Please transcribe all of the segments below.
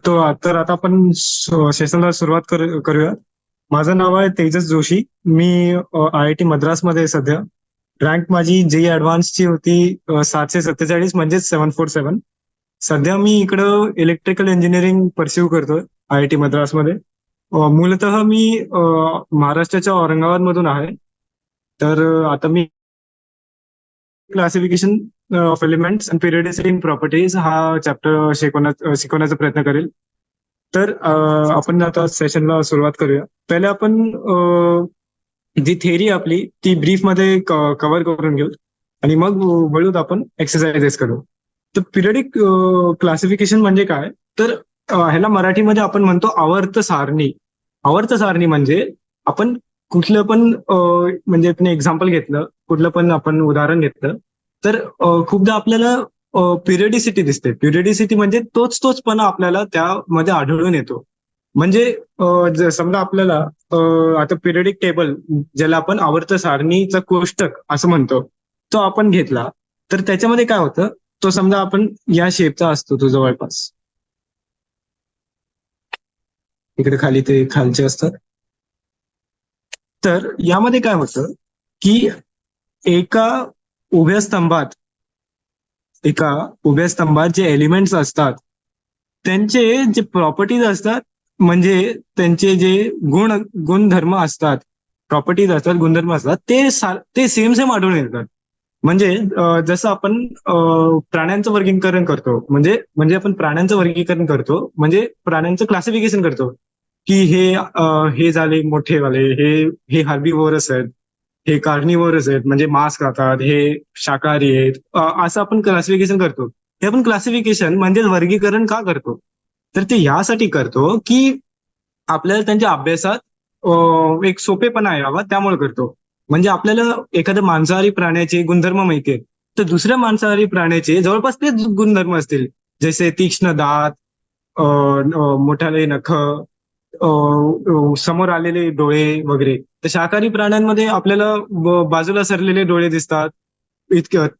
तर आता आपण सेशनला सुरुवात करूया. माझं नाव आहे तेजस जोशी. मी IIT मद्रासमध्ये आहे सध्या. रँक माझी जेई ऍडव्हान्सची होती 747 म्हणजेच 747. सध्या मी इकडं इलेक्ट्रिकल इंजिनिअरिंग परस्यू करतोय IIT मद्रासमध्ये. मूलतः मी महाराष्ट्राच्या औरंगाबाद मधून आहे. तर आता मी classification of elements and periodicity in properties हा चॅप्टर शिकवण्याचा प्रयत्न करेल. तर आपण आता सेशनला सुरुवात करूया. पहिले आपण जी थेअरी आपली ती ब्रीफ मध्ये कव्हर करून घेऊ आणि मग वळूत आपण एक्सरसाइजेस करू. तर पिरियडिक क्लासिफिकेशन म्हणजे काय, तर ह्याला मराठीमध्ये आपण म्हणतो आवर्त सारणी. आवर्त सारणी म्हणजे आपण कुठलं पण म्हणजे आपण एक्झाम्पल घेतलं, कुठलं पण आपण उदाहरण घेतलं, तर खूपदा आपल्याला पिरियडिसिटी दिसते. पिरियडिसिटी म्हणजे तोचपणा आपल्याला त्यामध्ये आढळून येतो. म्हणजे समजा आपल्याला आता पिरियडिक टेबल, ज्याला आपण आवर्त सारणीचा कोष्टक असं म्हणतो, तो आपण घेतला तर त्याच्यामध्ये काय होतं, तो समजा आपण या शेपचा असतो, तो जवळपास इकडे खाली ते खालचे असतात. तर यामध्ये काय होतं की एका उभ्या स्तंभात जे एलिमेंट्स असतात त्यांचे जे प्रॉपर्टीज असतात, म्हणजे त्यांचे जे गुणधर्म असतात, प्रॉपर्टीज असतात, गुणधर्म असतात, ते सेम आढळून येतात. म्हणजे जसं आपण प्राण्यांचं वर्गीकरण करतो, म्हणजे आपण प्राण्यांचं वर्गीकरण करतो, म्हणजे प्राण्यांचं क्लासिफिकेशन करतो की हे झाले मोठेवाले, हे हार्बिवोरस आहेत, हे कार्निवोरस आहेत म्हणजे मांस खातात, हे शाकाहारी आहेत, असं आपण क्लासिफिकेशन करतो. हे आपण क्लासिफिकेशन म्हणजे वर्गीकरण का करतो, तर ते यासाठी करतो की आपल्याला त्यांच्या अभ्यासात एक सोपेपणा यावा, त्यामुळे करतो. म्हणजे आपल्याला एखाद्या मांसाहारी प्राण्याचे गुणधर्म माहिती आहेत, तर दुसऱ्या मांसाहारी प्राण्याचे जवळपास तेच गुणधर्म असतील, जसे तीक्ष्ण दात, मोठाले नख, समोर आलेले डोळे वगैरे. तर शाकाहारी प्राण्यांमध्ये आपल्याला बाजूला सरलेले डोळे दिसतात,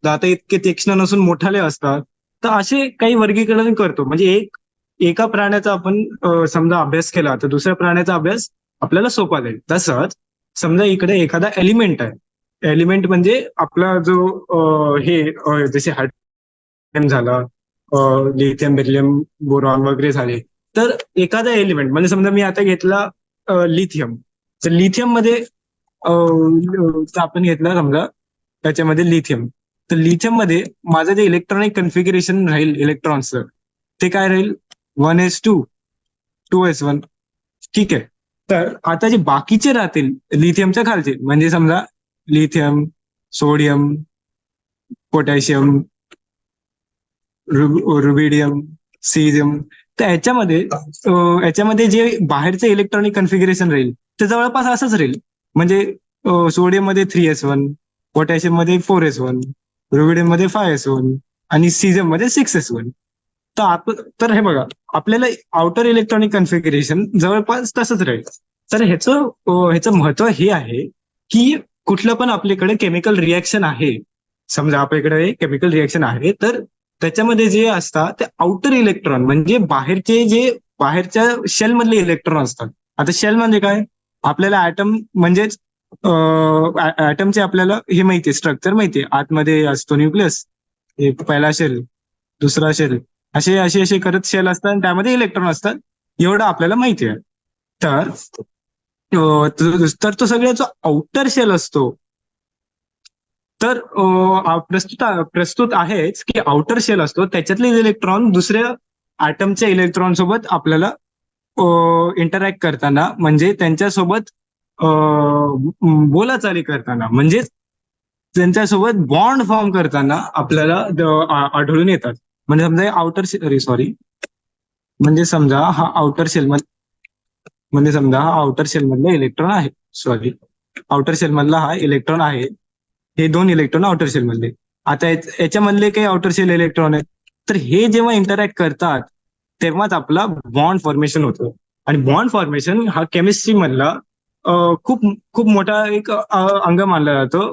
दात इतके तीक्ष्ण नसून मोठाले असतात. तर असे काही वर्गीकरण करतो. म्हणजे एका प्राण्याचा आपण समजा अभ्यास केला तर दुसऱ्या प्राण्याचा अभ्यास आपल्याला सोपा जाईल. तसंच समजा इकडे एखादा एलिमेंट आहे. एलिमेंट म्हणजे आपला जो जसे हायड्रोजन झाला, लिथियम, बेरिलियम, बोरॉन वगैरे झाले. तर एखादा एलिमेंट म्हणजे समजा मी आता घेतला लिथियम. तर लिथियम मध्ये आपण घेतला समजा त्याच्यामध्ये लिथियम. तर लिथियम मध्ये माझं जे इलेक्ट्रॉनिक कन्फिगरेशन राहील इलेक्ट्रॉन्सचं, ते काय राहील, 1s2, 2s1. ठीक आहे. तर आता जे बाकीचे राहतील लिथियमच्या खालचे, म्हणजे समजा lithium, sodium, potassium, rubidium, caesium, तर याच्यामध्ये जे बाहेरचे इलेक्ट्रॉनिक कन्फिगरेशन राहील ते जवळपास असंच राहील. म्हणजे सोडियम मध्ये 3s1, पोटॅशियम मध्ये 4s1, रुबिडियम मध्ये 5s1 आणि सीझियम मध्ये 6s1. तर हे बघा, आपल्याला आउटर इलेक्ट्रॉनिक कन्फिगरेशन जवळपास तसंच राहील. तर ह्याचं महत्व हे आहे की कुठलं पण आपल्याकडे केमिकल रिॲक्शन आहे, समजा आपल्याकडे केमिकल रिॲक्शन आहे, तर त्याच्यामध्ये जे असतात ते आउटर इलेक्ट्रॉन म्हणजे बाहेरच्या शेल मधले इलेक्ट्रॉन असतात. आता शेल म्हणजे काय, आपल्याला ऍटम म्हणजेच ऍटमचे आपल्याला हे माहितीये, स्ट्रक्चर माहितीये. आतमध्ये असतो न्यूक्लियस, पहिला शेल, दुसरा शेल, असे असे असे करत शेल असतात आणि त्यामध्ये इलेक्ट्रॉन असतात, एवढं आपल्याला माहिती आहे. तर तो सगळ्याचा जो आउटर शेल असतो, तर प्रस्तुत आहेच की आउटर शेल असतो, त्याच्यातले इलेक्ट्रॉन दुसऱ्या ऍटमच्या इलेक्ट्रॉन सोबत आपल्याला इंटरॅक्ट करताना, म्हणजे त्यांच्यासोबत बोलाचाली करताना, म्हणजे त्यांच्यासोबत बॉन्ड फॉर्म करताना आपल्याला आढळून येतात. म्हणजे समजा समजा हा आउटर शेल मधला इलेक्ट्रॉन आहे. आउटर शेल मधला हा इलेक्ट्रॉन आहे. हे 2 इलेक्ट्रॉन आउटर शेल मधले. आता याच्यामधले काही आउटर शेल इलेक्ट्रॉन आहेत, तर हे जेव्हा इंटरॅक्ट करतात तेव्हाच आपला बॉन्ड फॉर्मेशन होतं. आणि बॉन्ड फॉर्मेशन हा केमिस्ट्री मधला खूप खूप मोठा एक अंग मानला जातो.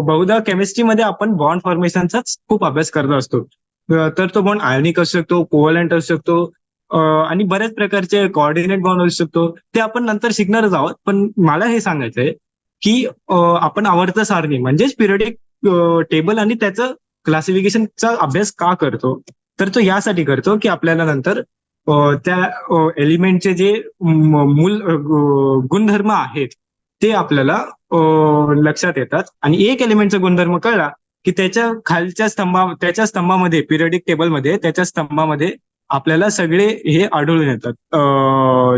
बहुधा केमिस्ट्रीमध्ये आपण बॉन्ड फॉर्मेशनचाच खूप अभ्यास करत असतो. तर तो बॉन्ड आयोनिक असू शकतो, कोव्हलंट असू शकतो, आणि बऱ्याच प्रकारचे कोऑर्डिनेट बॉन्ड असू शकतो, ते आपण नंतर शिकणारच आहोत. पण मला हे सांगायचंय की आपण आवर्त सारणी म्हणजेच पिरियडिक टेबल आणि त्याचं क्लासिफिकेशनचा अभ्यास का करतो, तर तो यासाठी करतो की आपल्याला नंतर त्या एलिमेंटचे जे मूल गुणधर्म आहेत ते आपल्याला लक्षात येतात. आणि एक एलिमेंटचा गुणधर्म कळला की त्याच्या स्तंभामध्ये, पिरियडिक टेबलमध्ये त्याच्या स्तंभामध्ये आपल्याला सगळे हे आढळून येतात.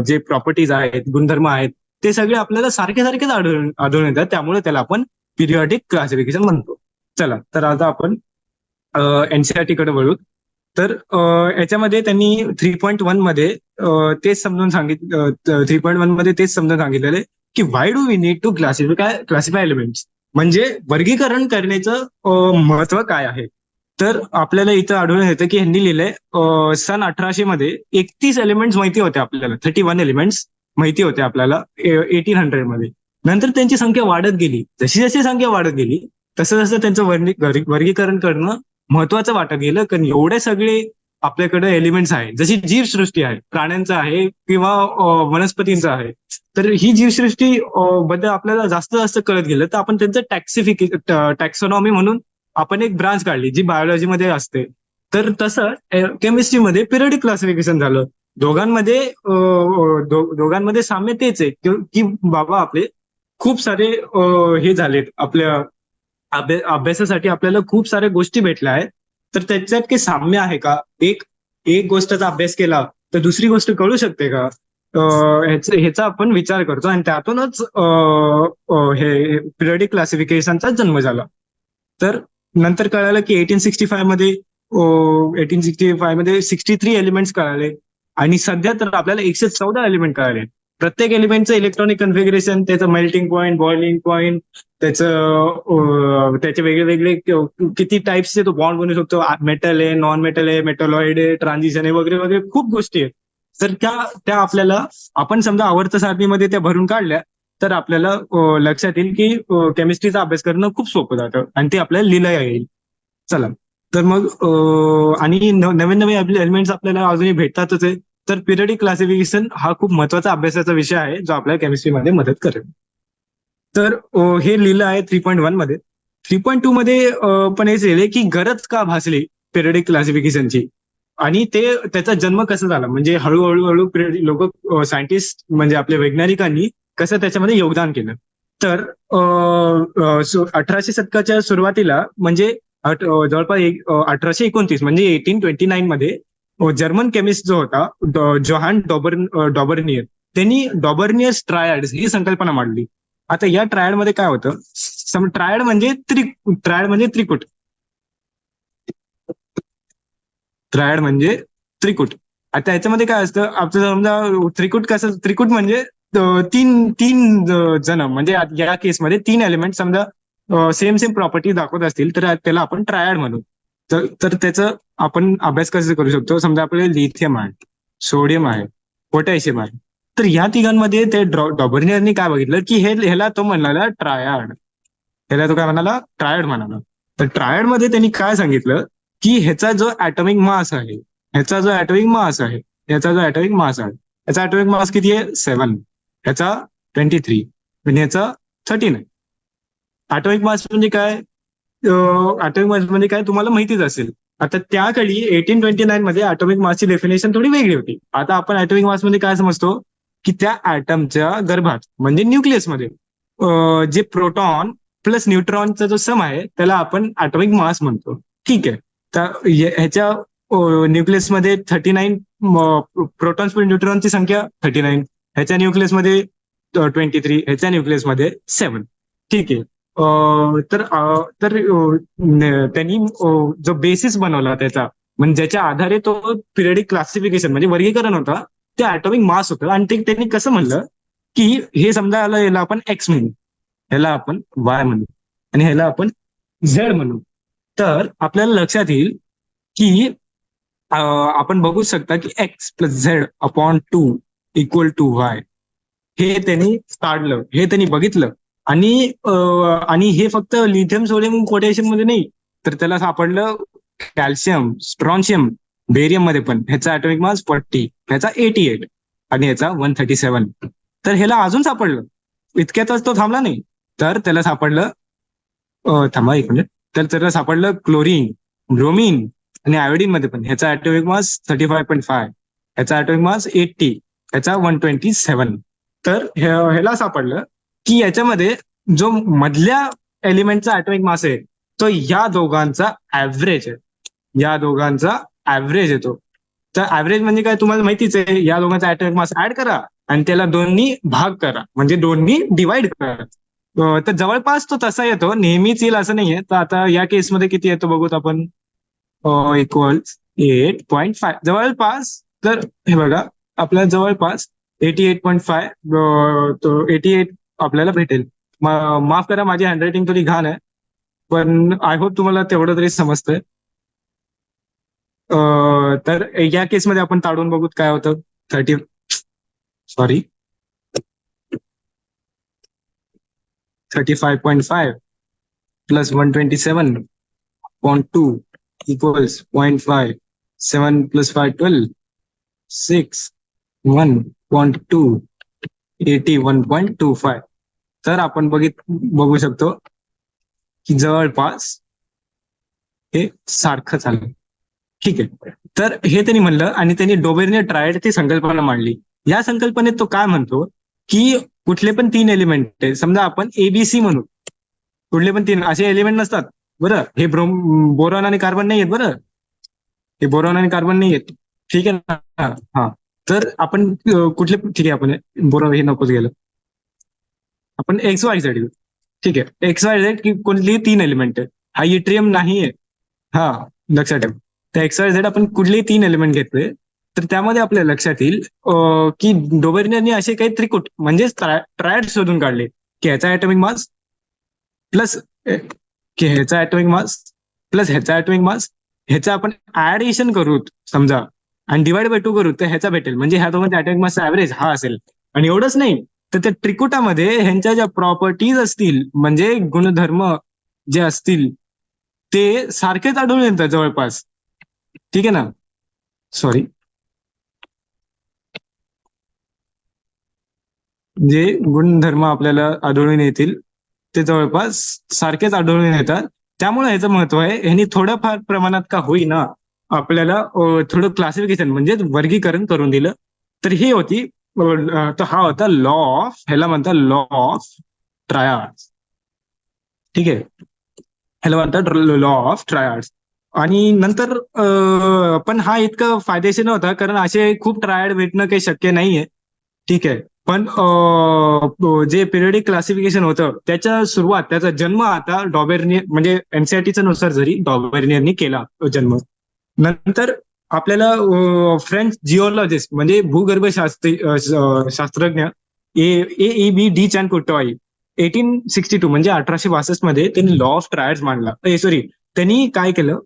जे प्रॉपर्टीज आहेत, गुणधर्म आहेत, ते सगळे आपल्याला सारखे सारखेच आढळून येतात. त्यामुळे त्याला आपण पिरियडिक क्लासिफिकेशन म्हणतो. चला, तर आता आपण एनसीईआरटी कडे वळू. तर याच्यामध्ये त्यांनी 3.1 मध्ये तेच समजून सांगितलं, 3.1 मध्ये तेच समजून सांगितलेलं आहे की why do we need to classify elements, म्हणजे वर्गीकरण करण्याचं महत्व काय आहे. तर आपल्याला इथं आढळून येतं की ह्यांनी लिहिलंय सन 1800 मध्ये 31 एलिमेंट्स माहिती होते आपल्याला, 31 एलिमेंट्स माहिती होते आपल्याला 1800 मध्ये. नंतर त्यांची संख्या वाढत गेली. जशी जशी संख्या वाढत गेली तसं तसं त्यांचं वर्गीकरण करणं महत्वाचं वाटत गेलं. कारण एवढे सगळे आपल्याकडे एलिमेंट्स आहेत, जशी जीवसृष्टी आहे, प्राण्यांचं आहे किंवा वनस्पतींचं आहे, तर ही जीवसृष्टी बद्दल आपल्याला जास्त जास्त कळत गेलं, तर आपण त्यांचं टॅक्सॉनॉमी म्हणून आपण एक ब्रांच काढली जी बायोलॉजीमध्ये असते. तर तसं केमिस्ट्रीमध्ये पिरियडिक क्लासिफिकेशन झालं. दोघांमध्ये साम्य तेच आहे की बाबा आपले खूप सारे हे झालेत, आपल्या अभ्यासासाठी आपल्याला खूप साऱ्या गोष्टी भेटल्या आहेत. तर त्याच्यात काही साम्य आहे का, एक एक गोष्टचा अभ्यास केला तर दुसरी गोष्ट कळू शकते का, ह्याचा आपण विचार करतो. आणि त्यातूनच हे पिरियडिक क्लासिफिकेशनचा जन्म झाला. तर नंतर कळालं की 1865 मध्ये 63 एलिमेंट्स कळाले. आणि सध्या तर आपल्याला 114 एलिमेंट कळाले. प्रत्येक एलिमेंटचं इलेक्ट्रॉनिक कन्फिगरेशन, त्याचं मेल्टिंग पॉईंट, बॉइलिंग पॉईंट, त्याचे वेगळे वेगळे किती टाइप्सचे तो बॉन्ड बनू शकतो, मेटल आहे, नॉन मेटल आहे, मेटॉलॉइड आहे, ट्रान्झिशन आहे, वगैरे वगैरे खूप गोष्टी आहेत. तर त्या आपल्याला, आपण समजा आवर्त सारणीमध्ये त्या भरून काढल्या तर आपल्याला लक्षात येईल की केमिस्ट्रीचा अभ्यास करणं खूप सोपं जातं आणि ते आपल्याला लिहिता येईल. चला, तर मग आणि नवीन नवीन एलिमेंट्स आपल्याला अजूनही भेटतातच आहे. तर पिरियडिक क्लासिफिकेशन हा खूप महत्वाचा अभ्यासाचा विषय आहे जो आपल्याला केमिस्ट्रीमध्ये मदत करेल. तर हे लिहिलं आहे 3.1 मध्ये. 3.2 मध्ये पण हेच लिहिले की गरज का भासली पिरियडिक क्लासिफिकेशनची, आणि त्याचा जन्म कसा झाला, म्हणजे हळूहळू लोक, सायंटिस्ट म्हणजे आपल्या वैज्ञानिकांनी कसं त्याच्यामध्ये योगदान केलं. तर 1800 शतकाच्या सुरुवातीला, म्हणजे जवळपास 1829 म्हणजे 1829 मध्ये जर्मन केमिस्ट जो होता जोहान डॉबर्नियर, त्यांनी डॉबर्नियर्स ट्रायड्स ही संकल्पना मांडली. आता या ट्रायड मध्ये काय होतं, ट्रायड म्हणजे त्रिकूट. ट्रायड म्हणजे त्रिकूट. आता याच्यामध्ये काय असतं, आपलं समजा त्रिकूट म्हणजे तीन तीन जण, म्हणजे या केसमध्ये 3 एलिमेंट समजा सेम प्रॉपर्टी दाखवत असतील तर त्याला आपण ट्रायड म्हणू. तर त्याचं आपण अभ्यास कसं करू शकतो, समजा आपल्याला लिथियम आहे, सोडियम आहे, पोटॅशियम आहे. तर ह्या तिघांमध्ये ते डॉबर्नियरनी काय बघितलं की ह्याला तो म्हणाला ट्रायड, ह्याला तो काय म्हणाला, ट्रायड म्हणाला. तर ट्रायड मध्ये त्यांनी काय सांगितलं की ह्याचा जो ऍटॉमिक मास आहे, ह्याचा जो ऍटॉमिक मास आहे, ह्याचा ऍटॉमिक मास किती आहे, 7, ह्याचा 23 आणि ह्याचा 39. ऍटॉमिक मास म्हणजे काय, ऍटॉमिक मास म्हणजे काय तुम्हाला माहितीच असेल. आता त्या काळी 1829 मध्ये ऍटॉमिक मासची डेफिनेशन थोडी वेगळी होती. आता आपण ऍटॉमिक मास म्हणजे काय समजतो की त्या ऍटमच्या गर्भात म्हणजे न्यूक्लियसमध्ये जे प्रोटॉन प्लस न्यूट्रॉनचा जो सम आहे त्याला आपण ऍटॉमिक मास म्हणतो. ठीक आहे. तर ह्याच्या न्यूक्लियसमध्ये 39 प्रोटॉन्स प्लस न्यूट्रॉनची संख्या 39, ह्याच्या न्यूक्लियसमध्ये 23, ह्याच्या न्यूक्लियसमध्ये 7. ठीक आहे. तर त्यांनी जो बेसिस बनवला त्याचा, म्हणजे ज्याच्या आधारे तो पिरियडिक क्लासिफिकेशन म्हणजे वर्गीकरण होता, ते ऍटॉमिक मास होतं. आणि ते त्यांनी कसं म्हणलं की हे समजा याला आपण एक्स म्हणू, ह्याला आपण वाय म्हणू आणि ह्याला आपण झेड म्हणू. तर आपल्याला लक्षात येईल की आपण बघू शकता की X plus Z upon 2 equal to Y, हे त्यांनी काढलं, हे त्यांनी बघितलं. आणि हे फक्त लिथियम, सोडियम, पोटॅशियम मध्ये नाही, तर त्याला सापडलं कॅल्शियम, स्ट्रॉन्शियम, बेरियम मध्ये पण ह्याचा ऍटॉमिक मास 40, ह्याचा 88 आणि ह्याचा 137. तर ह्याला अजून सापडलं, इतक्यातच तो थांबला नाही. तर त्याला सापडलं, थांबा एक मिनिट, तर त्याला सापडलं क्लोरीन, ब्रोमीन आणि आयोडीन मध्ये पण ह्याचा ऍटॉमिक मास 35.5, ह्याचा ऍटॉमिक मास 80, ह्याचा 127. तर ह्याला सापडलं की याच्यामध्ये जो मधल्या एलिमेंटचा ऍटॉमिक मास आहे तो या दोघांचा ऍव्हरेज आहे, या दोघांचा ऍव्हरेज येतो. तर ऍव्हरेज म्हणजे काय तुम्हाला माहितीच आहे, या दोघांचा ऍटॉमिक मास ऍड करा आणि त्याला दोन्ही भाग करा, म्हणजे दोन्ही डिवाइड करा. तर जवळपास तो तसा येतो, नेहमीच येईल असं नाहीये. तर आता या केसमध्ये किती येतो बघूत आपण, इक्वल्स 8.5 जवळपास. तर हे बघा, आपल्याला जवळपास 88.5, तो 88 आपल्याला भेटेल. माफ करा, माझी हँडरायटिंग थोडी घाण आहे, पण आय होप तुम्हाला तेवढं तरी समजतंय. तर या केसमध्ये आपण ताडून बघूत काय होतं. 35.5 प्लस 127.2 equals 0.5. 7 plus 5, 12. 6, 1.2, 81.25. तर आपण बघू शकतो की जवळपास हे सारखं झालं. ठीक आहे. तर हे त्यांनी म्हणलं आणि त्यांनी डोबेर्ने ट्रायड ती संकल्पना मांडली. या संकल्पनेत तो काय म्हणतो की कुठले पण 3 एलिमेंट आहे, समजा आपण एबीसी म्हणू, कुठले पण 3 असे एलिमेंट नसतात बरं. हे बोरॉन आणि कार्बन नाही आहेत बरं, हे बोरॉन आणि कार्बन नाही आहेत. ठीक आहे ना. हा, तर आपण कुठले, ठीक आहे आपण बोरॉन हे नकोच गेलं, आपण एक्स वाय झेड घेऊ. ठीक आहे, एक्स वाय झेड की कोणतेही 3 एलिमेंट आहे, हा इट्रियम नाहीये. हा, लक्षात ठेव. तर एक्स वाय झेड आपण कुठलेही 3 एलिमेंट घेतले, तर त्यामध्ये आपल्या लक्षात येईल की डोबेर्नेने असे काही त्रिकुट म्हणजेच ट्रायड शोधून काढले की ह्याचा ऍटॉमिक मास प्लस की ह्याचा ऍटॉमिक मास प्लस ह्याचा ऍटॉमिक मास, ह्याचा आपण ऍडिशन करू समजा आणि डिवाइड बाय 2 करू, तर ह्याचा भेटेल, म्हणजे ह्या दोघांचा ऍटॉमिक मास ऍव्हरेज हा असेल. आणि एवढंच नाही, तर त्या त्रिकुटामध्ये ह्यांच्या ज्या प्रॉपर्टीज असतील, म्हणजे गुणधर्म जे असतील ते सारखेच आढळून येतात जवळपास. ठीक आहे ना. सॉरी, जे गुणधर्म आपल्याला आढळून येतील ते जवळपास सारखेच आढळून येतात. त्यामुळे ह्याचं महत्व आहे, ह्यांनी थोडंफार प्रमाणात का होईना आपल्याला थोडं क्लासिफिकेशन म्हणजे वर्गीकरण करून दिलं. तर ही होती, तर हा होता लॉ ऑफ, ह्याला म्हणतात लॉ ऑफ ट्रायड्स. ठीक आहे, ह्याला म्हणतात लॉ ऑफ ट्रायड्स. आणि नंतर पण हा इतकं फायदेशीर नव्हता, कारण असे खूप ट्रायड भेटणं काही शक्य नाहीये. ठीक आहे, पण जे पिरियडिक क्लासिफिकेशन होतं त्याच्या सुरुवात, त्याचा जन्म आता डॉबेर्नियर म्हणजे एनसीआरटीच्या नुसार जरी डॉबेर्नियरनी केला जन्म. नंतर आपल्याला फ्रेंच जिओलॉजिस्ट म्हणजे भूगर्भशास्त्री शास्त्रज्ञ ए बी डी चॅन कुर्टोई 1862 म्हणजे 1862 मध्ये त्यांनी लॉ ऑफ ट्रायड्स मांडला. सॉरी, त्यांनी काय केलं,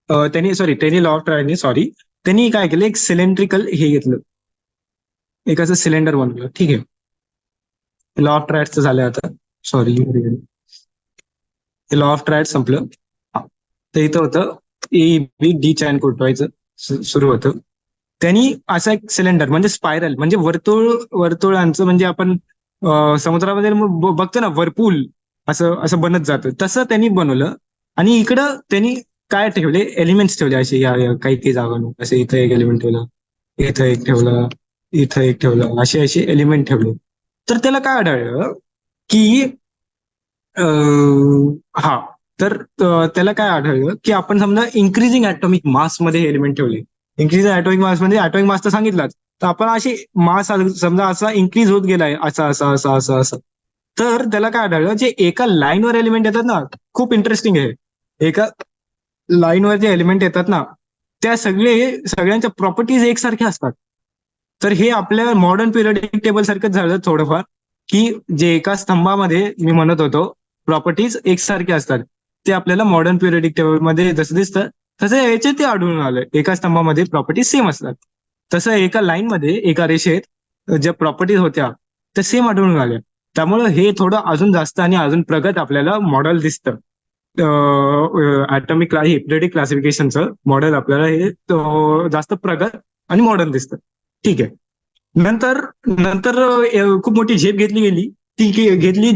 त्यांनी लॉ ऑफ ट्रायड सॉरी, त्यांनी काय केलं, एक सिलेंड्रिकल हे घेतलं, एक असं सिलेंडर बनवलं. ठीक आहे, लॉ ऑफ ट्रायड्सचं झालं आता. सॉरी, लॉ ऑफ ट्रायड संपलं. तर इथं होतं ए बी डी चॅन कुर्टोईचं सुरू होतं. त्यांनी असा एक सिलेंडर म्हणजे स्पायरल म्हणजे वर्तुळांचं, म्हणजे आपण समुद्रामध्ये बघतो ना वर्पूल, असं असं बनत जातं, तसं त्यांनी बनवलं. आणि इकडं त्यांनी काय ठेवले, एलिमेंट्स ठेवले असे या काही काही जागांवर. असे इथं एक एलिमेंट ठेवला, इथं एक ठेवला, इथं एक ठेवला, असे असे एलिमेंट ठेवले. तर त्याला काय आढळलं की हा, तर त्याला काय आढळलं की आपण समजा इन्क्रीजिंग ऍटॉमिक मास मध्ये एलिमेंट ठेवले. इन्क्रीजिंग ऍटॉमिक मास म्हणजे ऍटॉमिक मास तर सांगितलाच, तर आपण अशी मास समजा असा इन्क्रीज होत गेलाय, असा असा असा असं असं. तर त्याला काय आढळलं, जे एका लाईनवर एलिमेंट येतात ना, खूप इंटरेस्टिंग आहे, एका लाईनवर जे एलिमेंट येतात ना, त्या सगळ्यांच्या प्रॉपर्टीज एकसारख्या असतात. तर हे आपल्या मॉडर्न पिरियडिक टेबल सारखंच झालं थोडंफार, की जे एका स्तंभामध्ये मी म्हणत होतो प्रॉपर्टीज एकसारख्या असतात, ते आपल्याला मॉडर्न पिरियडिक टेबल मध्ये जसं दिसतं तसं याचे ते आढळून आलं, एका स्तंभामध्ये प्रॉपर्टीज सेम असतात. तसं एका लाईन मध्ये, एका रेषेत ज्या प्रॉपर्टीज होत्या त्या सेम आढळून आल्या. त्यामुळे हे थोडं अजून जास्त आणि अजून प्रगत आपल्याला मॉडेल दिसतं. ऍटॉमिक पिरियडिक क्लासिफिकेशनचं मॉडेल आपल्याला हे जास्त प्रगत आणि मॉडर्न दिसतं. ठीक आहे. नंतर नंतर खूप मोठी झेप घेतली गेली. ती घेतली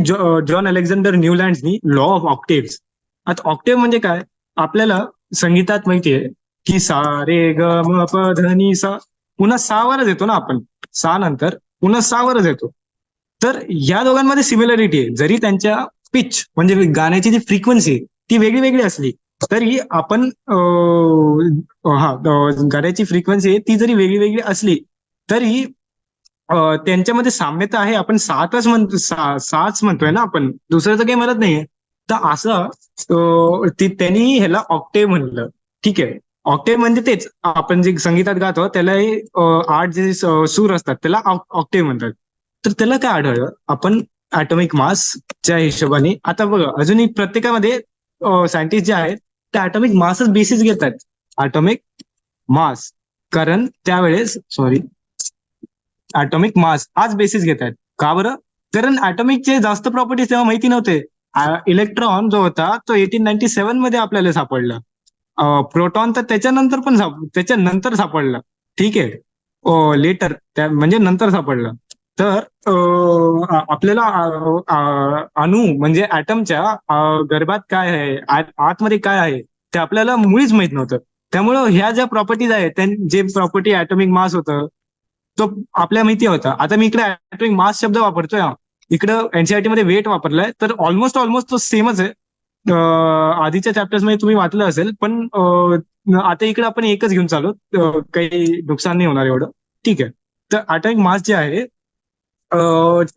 जॉन अलेक्झांडर न्यूलँड्सनी लॉ ऑफ ऑक्टेव्स. आता ऑक्टेव्ह म्हणजे काय? आपल्याला संगीतात माहितीये की सा रे ग म प ध नि सा, पुन्हा सा वरच येतो ना आपण, सा नंतर पुन्हा सा वरच येतो. तर या दोघांमध्ये सिमिलरिटी आहे. जरी त्यांच्या पिच म्हणजे गाण्याची जी फ्रिक्वेन्सी ती वेगळी वेगळी असली तरी आपण गाण्याची फ्रिक्वेन्सी आहे ती जरी वेगळी वेगळी असली तरी त्यांच्यामध्ये साम्यता आहे. आपण सातच म्हणतो, साच म्हणतोय ना आपण, दुसरं तर काही म्हणत नाहीये. तर असं त्यांनी ह्याला ऑक्टेव्ह म्हणलं. ठीक आहे. ऑक्टेव्ह म्हणजे तेच आपण जे संगीतात गातो त्याला आठ जे सूर असतात त्याला ऑक्टेव्ह म्हणतात. तर त्याला काय आढळलं आपण ऍटॉमिक मासच्या हिशोबाने. आता बघा अजूनही प्रत्येकामध्ये सायंटिस्ट जे आहेत ते ऍटॉमिक मासच बेसिस घेतात, ऍटॉमिक मास. कारण त्यावेळेस ऍटॉमिक मास आज बेसिस घेत आहेत. का बरं? कारण ऍटॉमिकचे जास्त प्रॉपर्टीज तेव्हा माहिती नव्हते. इलेक्ट्रॉन जो होता तो 1897 मध्ये आपल्याला सापडला. प्रोटॉन तर त्याच्यानंतर सापडला. ठीक आहे. लेटर म्हणजे नंतर सापडला. तर आपल्याला अणू म्हणजे ऍटमच्या गर्भात काय आहे, आतमध्ये काय आहे ते आपल्याला मुळीच माहित नव्हतं. त्यामुळं ह्या ज्या प्रॉपर्टीज आहेत, जे प्रॉपर्टी ऍटॉमिक मास होतं तो आपल्या माहिती होता. आता मी इकडे ऍटॉमिक मास शब्द वापरतोय, इकडं एनसीईआरटी मध्ये वेट वापरलाय, तर ऑलमोस्ट तो सेमच आहे. आधीच्या चॅप्टर्स मध्ये तुम्ही वाचलं असेल, पण आता इकडे आपण एकच घेऊन चालू, काही नुकसान नाही होणार एवढं. ठीक आहे. तर ऍटॉमिक मास जे आहे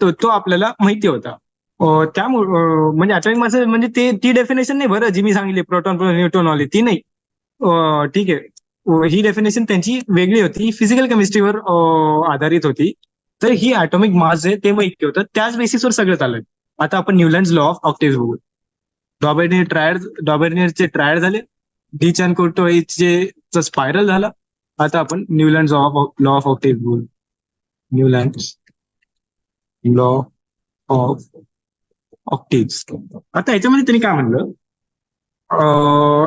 तो आपल्याला माहिती होता. त्यामुळे म्हणजे ऍटॉमिक मास म्हणजे ती डेफिनेशन नाही बरं जी मी सांगितली प्रोटॉन न्यूट्रॉन वाली, ती नाही. ठीक आहे. ही डेफिनेशन त्यांची वेगळी होती, फिजिकल केमिस्ट्रीवर आधारित होती. तर ही ऍटॉमिक मास आहे ते माहिती होतं, त्याच बेसिसवर सगळं चाललंय. आता आपण न्यूलँड्स लॉ ऑफ ऑक्टेव्ह बघू. डॉबेनियरचे ट्रायड झाले, डी चॅन कोर्टोइचे स्पायरल झाला. आता आपण न्यूलँड्स लॉ ऑफ ऑक्टेव्ह बघू. Newlands law of octave. आता याच्यामध्ये त्यांनी काय म्हणलं,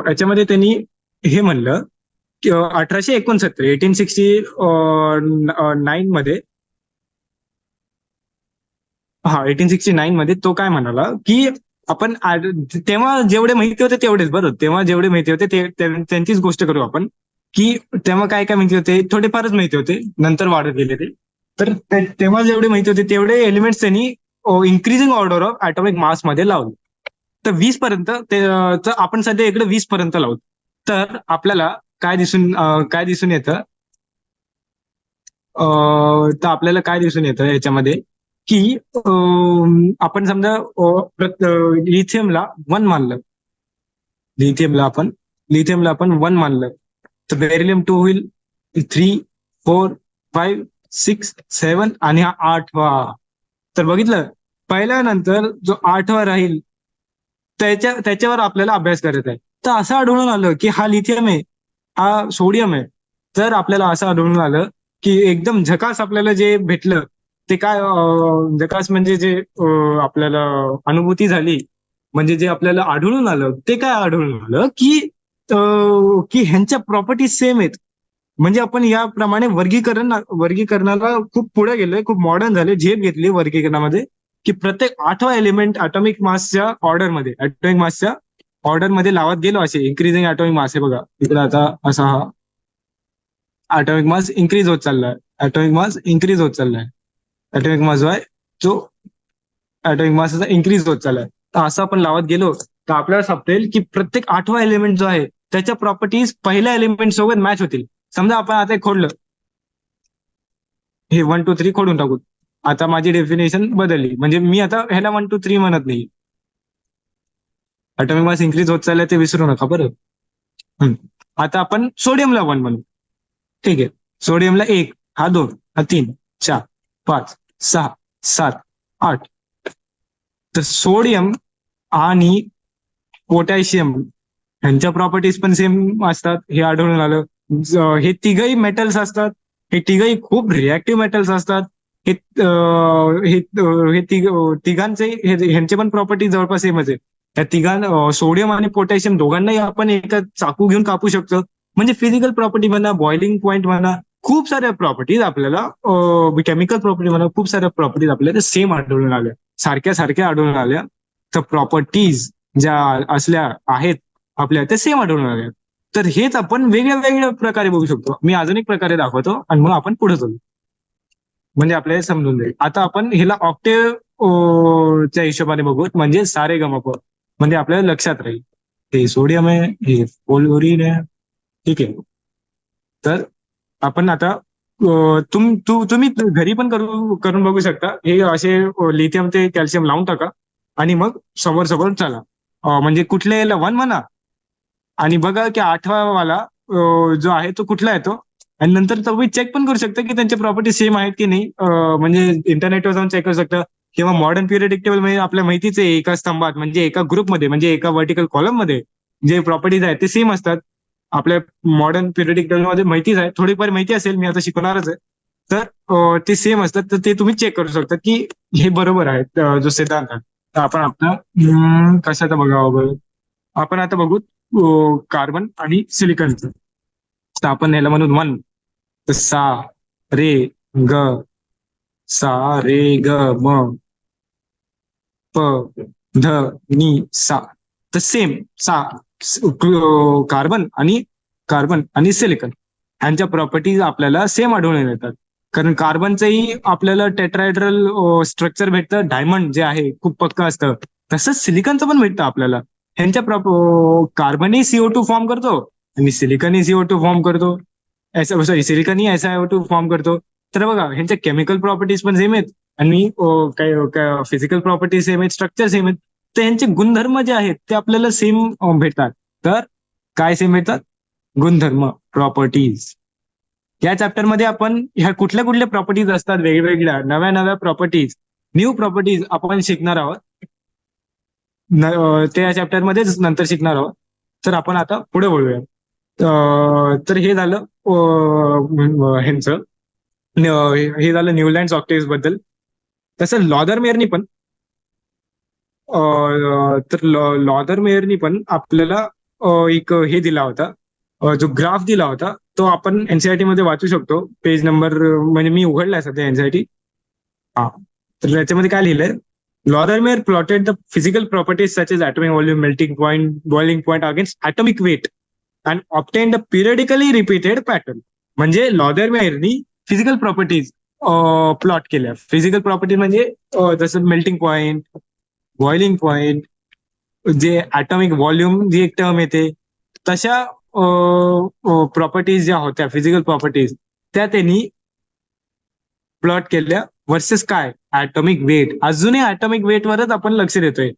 याच्यामध्ये त्यांनी हे म्हणलं की 1869 1869 मध्ये, 1869 मध्ये तो काय म्हणाला की आपण तेव्हा जेवढे माहिती होते तेवढेच, बरोबर, तेव्हा जेवढे माहिती होते त्यांचीच गोष्ट करू आपण, की तेव्हा काय काय माहिती होते, थोडेफारच माहिती होते, नंतर वाढत गेले ते. तर तेव्हा जेवढे माहिती होते तेवढे एलिमेंट्स त्यांनी increasing order of atomic mass मध्ये लावले. तर 20 पर्यंत तर आपण सध्या इकडे 20 पर्यंत लावतो. तर आपल्याला काय दिसून येतं, तर आपल्याला काय दिसून येतं याच्यामध्ये की आपण समजा लिथियमला 1 मानलं, लिथियमला आपण 1 मानलं, तर बेरिलियम 2 होईल 3, 4, 5, 6, 7 आणि हा 8वा. तर बघितलं, पहिल्यानंतर जो 8वा राहील त्याच्यावर आपल्याला अभ्यास करायचा आहे. तर असं आढळून आलं की हा लिथियम आहे, हा सोडियम आहे. तर आपल्याला असं आढळून आलं की एकदम झकास आपल्याला जे भेटलं ते काय, झकास म्हणजे जे आपल्याला अनुभूती झाली, म्हणजे जे आपल्याला आढळून आलं ते काय आढळून आलं की ह्यांच्या प्रॉपर्टीज सेम आहेत. म्हणजे आपण याप्रमाणे वर्गीकरणाला खूप पुढे गेलोय, खूप मॉडर्न झाले, झेप घेतली वर्गीकरणामध्ये, की प्रत्येक 8वा एलिमेंट ऍटॉमिक मासच्या ऑर्डर मध्ये लावत गेलो. असे इन्क्रीजिंग ऍटॉमिक मास आहे बघा इकडे. आता असा हा ऍटॉमिक मास इन्क्रीज होत चाललाय, ऍटॉमिक मास जो आहे तो ऍटॉमिक मास इन्क्रीज होत चाललाय. तर असं आपण लावत गेलो तर आपल्याला सापडेल की प्रत्येक 8वा एलिमेंट जो आहे त्याच्या प्रॉपर्टीज पहिल्या एलिमेंट सोबत मॅच होतील. समजा आपण आता खोडलं, हे 1 2 3 खोडून टाकू. आता माझी डेफिनेशन बदलली, म्हणजे मी आता ह्याला 1 2 3 म्हणत नाही. ऍटॉमिक मास इन्क्रीज होत चाललाय ते विसरू नका बरं. आता आपण सोडियमला 1 म्हणू. ठीक आहे. सोडियमला 1, हा 2, हा 3, 4, 5, 6, 7, 8. तर सोडियम आणि पोटॅशियम ह्यांच्या प्रॉपर्टीज पण सेम असतात हे आढळून आलं. हे तिघही मेटल्स असतात, हे तिघही खूप रिॲक्टिव्ह मेटल्स असतात. हे तिघांचे ह्यांचे पण प्रॉपर्टी जवळपास सेमच आहे. त्या सोडियम आणि पोटॅशियम दोघांनाही आपण एका चाकू घेऊन कापू शकतो. म्हणजे फिजिकल प्रॉपर्टी म्हणा, बॉइलिंग पॉईंट म्हणा, खूप साऱ्या प्रॉपर्टीज आपल्याला, केमिकल प्रॉपर्टी म्हणा, खूप साऱ्या प्रॉपर्टीज आपल्याला सेम आढळून आल्या, सारख्या सारख्या आढळून आल्या. तर प्रॉपर्टीज ज्या असल्या आहेत आपल्या त्या सेम आढळून आल्या. तर हेच आपण वेगळ्या वेगळ्या प्रकारे बघू शकतो. मी अजून एक प्रकारे दाखवतो आणि मग आपण पुढे जाऊ, म्हणजे आपल्याला समजून जाईल. आता आपण ह्याला ऑक्टेव्ह च्या हिशोबाने बघू, म्हणजे सारे गमप, म्हणजे आपल्याला लक्षात राहील. हे सोडियम आहे, हे फ्लोरीन आहे, ठीक आहे. तर आपण आता तुम्ही घरी पण करून बघू शकता. हे असे लिथियम ते कॅल्शियम लावून टाका आणि मग समोर समोर चला. म्हणजे कुठल्या याला 1 म्हणा आणि बघा की 8वा वाला जो आहे तो कुठला येतो, आणि नंतर तुम्ही चेक पण करू शकता की त्यांच्या प्रॉपर्टी सेम आहेत की नाही. म्हणजे इंटरनेटवर जाऊन चेक करू शकता, किंवा मॉडर्न पिरियडिक टेबल मध्ये आपल्या माहितीच आहे, एका स्तंभात म्हणजे एका ग्रुपमध्ये म्हणजे एका व्हर्टिकल कॉलम मध्ये जे प्रॉपर्टीज आहेत ते सेम असतात. आपल्या मॉडर्न पिरियडिक टेबल मध्ये माहितीच आहे, थोडीफार माहिती असेल, मी आता शिकवणारच आहे. तर ते सेम असतात, तर ते तुम्ही चेक करू शकता की हे बरोबर आहे जो सिद्धांत आहे. तर आपण आपला कशाचा बघावं बरं. आपण आता बघू कार्बन आणि सिलिकॉनचं. तर आपण याला म्हणून 1, तर सा रे ग, सा रे ग म प ध नि सा. तर सेम सा कार्बन आणि सिलिकॉन ह्यांच्या प्रॉपर्टीज आपल्याला सेम आढळून येतात. कारण कार्बनचंही आपल्याला टेट्राहेड्रल स्ट्रक्चर भेटतं, डायमंड जे आहे खूप पक्का असतं. तसंच सिलिकॉनचं पण भेटतं आपल्याला. ह्यांच्या कार्बनही CO2 फॉर्म करतो आणि सिलिकॉनही CO2 फॉर्म करतो. सॉरी, सिलिकॉनही SiO2 फॉर्म करतो. तर बघा, ह्यांच्या केमिकल प्रॉपर्टीज पण सेम आहेत आणि काय फिजिकल प्रॉपर्टी सेम आहेत, स्ट्रक्चर सेम आहेत. तर यांचे गुणधर्म जे आहेत ते आपल्याला सेम भेटतात. तर काय सेम भेटतात? गुणधर्म, प्रॉपर्टीज. या चॅप्टर मध्ये आपण ह्या कुठल्या कुठल्या प्रॉपर्टीज असतात, वेगवेगळ्या नव्या नव्या प्रॉपर्टीज, न्यू प्रॉपर्टीज आपण शिकणार आहोत. ते या चॅप्टर मध्येच नंतर शिकणार आहोत. तर आपण आता पुढे वळूया. तर हे झालं ह्यांचं, हे झालं न्यूलँड ऑक्टेव्ह बद्दल. तसं लॉदरमेअरनी पण तर लॉदरमेअरनी पण आपल्याला एक हे दिला होता, जो ग्राफ दिला होता तो आपण एनसीआरटी मध्ये वाचू शकतो. पेज नंबर, म्हणजे मी उघडलाय सध्या एनसीआरटी. हा, तर त्याच्यामध्ये काय लिहिलंय, Lothar Meyer plotted the physical properties such as atomic volume, melting point, boiling point against atomic weight and obtained a periodically repeated pattern. म्हणजे लॉदरमेअरनी फिजिकल प्रॉपर्टीज प्लॉट केल्या. फिजिकल प्रॉपर्टी म्हणजे जसं मेल्टिंग पॉइंट, बॉइलिंग पॉइंट, जे atomic volume जी एक term येते, तशा प्रॉपर्टीज ज्या होत्या, फिजिकल प्रॉपर्टीज, त्या त्यांनी प्लॉट केल्या वर्सेस काय, atomic वेट. अजूनही atomic वेट वरच आपण लक्ष देतोय.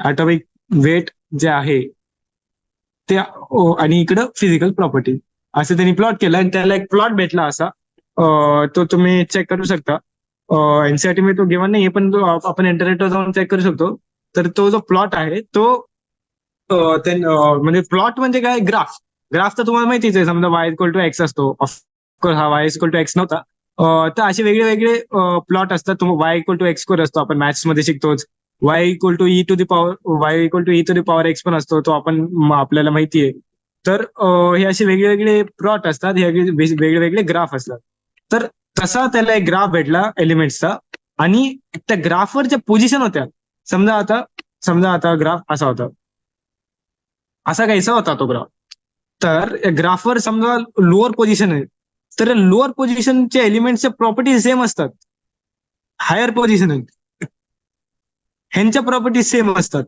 atomic वेट जे आहे ते, आणि इकडं फिजिकल प्रॉपर्टी, असं त्यांनी प्लॉट केलं आणि त्याला एक प्लॉट भेटला असा. तो तुम्ही चेक करू शकता. एनसीआरटी मध्ये तो गिव्हन नाही, पण आपण इंटरनेटवर जाऊन चेक करू शकतो. तर तो जो प्लॉट आहे तो म्हणजे प्लॉट म्हणजे काय, ग्राफ. ग्राफ तर तुम्हाला माहितीच आहे, समजा y=x असतो. ऑफकोर्स हा y=x नव्हता. तर असे वेगळे वेगळे प्लॉट असतात. y=x² असतो, आपण मॅथ्स मध्ये शिकतोच. y=e⁴x पण असतो, तो आपण आपल्याला माहिती आहे. तर हे असे वेगळे वेगळे प्लॉट असतात, हे वेगळे वेगळे ग्राफ असतात. तर तसा त्याला एक ग्राफ भेटला एलिमेंट्सचा, आणि त्या ग्राफवर ज्या पोझिशन होत्या, समजा आता ग्राफ असा होता, असा काहीसा होता तो ग्राफ. तर ग्राफवर समजा लोअर पोझिशन आहे, तर लोअर पोझिशनच्या एलिमेंटच्या प्रॉपर्टी सेम असतात. हायर पोझिशन आहे, ह्यांच्या प्रॉपर्टी सेम असतात.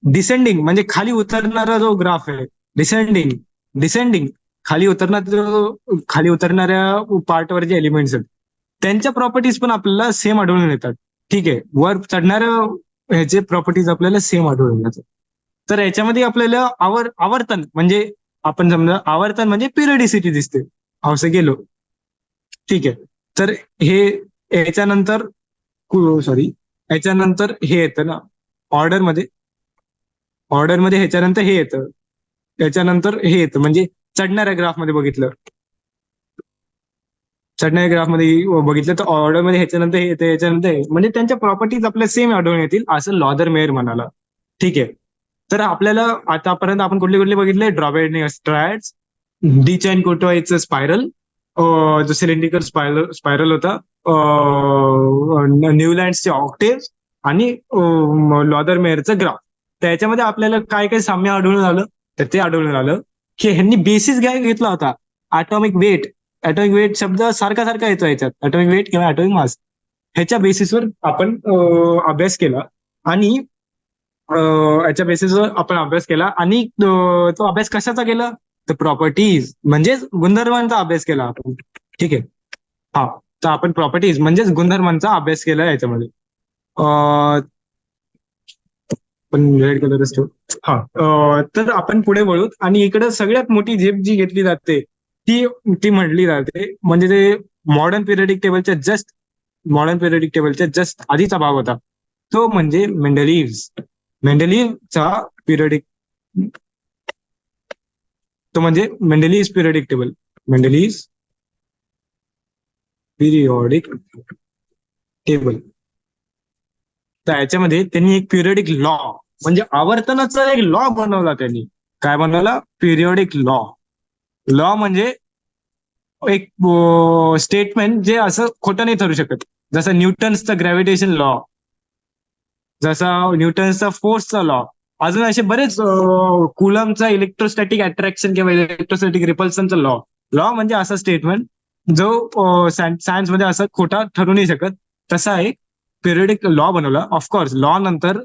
डिसेंडिंग म्हणजे खाली उतरणारा जो ग्राफ आहे, डिसेंडिंग डिसेंडिंग खाली उतरणाऱ्या पार्टवर जे एलिमेंट्स आहेत त्यांच्या प्रॉपर्टीज पण आपल्याला सेम आढळून येतात. ठीक आहे, वर चढणाऱ्या ह्याचे प्रॉपर्टीज आपल्याला सेम आढळून येतात. तर याच्यामध्ये आपल्याला आवर्तन म्हणजे, आपण समजा आवर्तन म्हणजे पिरियडिसिटी दिसते, असं गेलो. ठीक आहे. तर हे याच्यानंतर, सॉरी, याच्यानंतर हे येतं ना ऑर्डरमध्ये. ऑर्डरमध्ये ह्याच्यानंतर हे येतं, त्याच्यानंतर हे येतं, म्हणजे चढणाऱ्या ग्राफ मध्ये बघितलं चढणाऱ्या ग्राफमध्ये बघितलं तर ऑर्डरमध्ये ह्याच्यानंतर हे येते, ह्याच्यानंतर हे. म्हणजे त्यांच्या प्रॉपर्टीज आपल्या सेम आढळून येतील असं लॉदर मेयर म्हणाला. ठीक आहे. तर आपल्याला आतापर्यंत आपण कुठले कुठले बघितले? ड्रॉबेनियस ट्रायड्स, डिचाइन कोटोइचं स्पायरल, जो सिलेंड्रिकल स्पायरल होता, न्यूलँड्सचे ऑक्टेव्ह आणि लॉदर मेयरचं ग्राफ. त्याच्यामध्ये आपल्याला काय काय साम्य आढळून आलं? तर ते आढळून आलं की ह्यांनी बेसिस घेतला होता ॲटॉमिक वेट. ॲटॉमिक वेट शब्द सारखा सारखा येतो याच्यात, ॲटॉमिक वेट किंवा ॲटॉमिक मास. ह्याच्या बेसिसवर आपण अभ्यास केला आणि याच्या बेसिसवर आपण अभ्यास केला आणि तो अभ्यास कशाचा केला? तर प्रॉपर्टीज म्हणजेच गुणधर्मांचा अभ्यास केला आपण. ठीक आहे. हा, तर आपण प्रॉपर्टीज म्हणजेच गुणधर्मांचा अभ्यास केला याच्यामध्ये. पण रेड कलरच ठेवू. हा, तर आपण पुढे वळूत आणि इकडे सगळ्यात मोठी झेप जी घेतली जाते ती ती म्हटली जाते म्हणजे ते मॉडर्न पिरियडिक टेबलच्या जस्ट आधीचा भाग होता तो म्हणजे मेंडेलिव्हचा पिरियडिक, तो म्हणजे Mendeleev periodic table. Mendeleev periodic table. तर याच्यामध्ये त्यांनी एक पिरियडिक लॉ म्हणजे आवर्तनाचा एक लॉ बनवला. त्यांनी काय बनवला? Periodic law. लॉ म्हणजे एक स्टेटमेंट जे असं खोटं नाही ठरू शकत. जसं न्यूटन्सचा ग्रॅव्हिटेशन लॉ, जसा न्यूटन्सचा फोर्सचा लॉ, अजून असे बरेच कुलमचा इलेक्ट्रोस्टॅटिक अट्रॅक्शन किंवा इलेक्ट्रोस्टॅटिक रिपल्सनचा लॉ. लॉ म्हणजे असा स्टेटमेंट जो सायन्स मध्ये असं खोटा ठरू नाही शकत. तसा एक पिरियडिक लॉ बनवला. ऑफकोर्स लॉ नंतर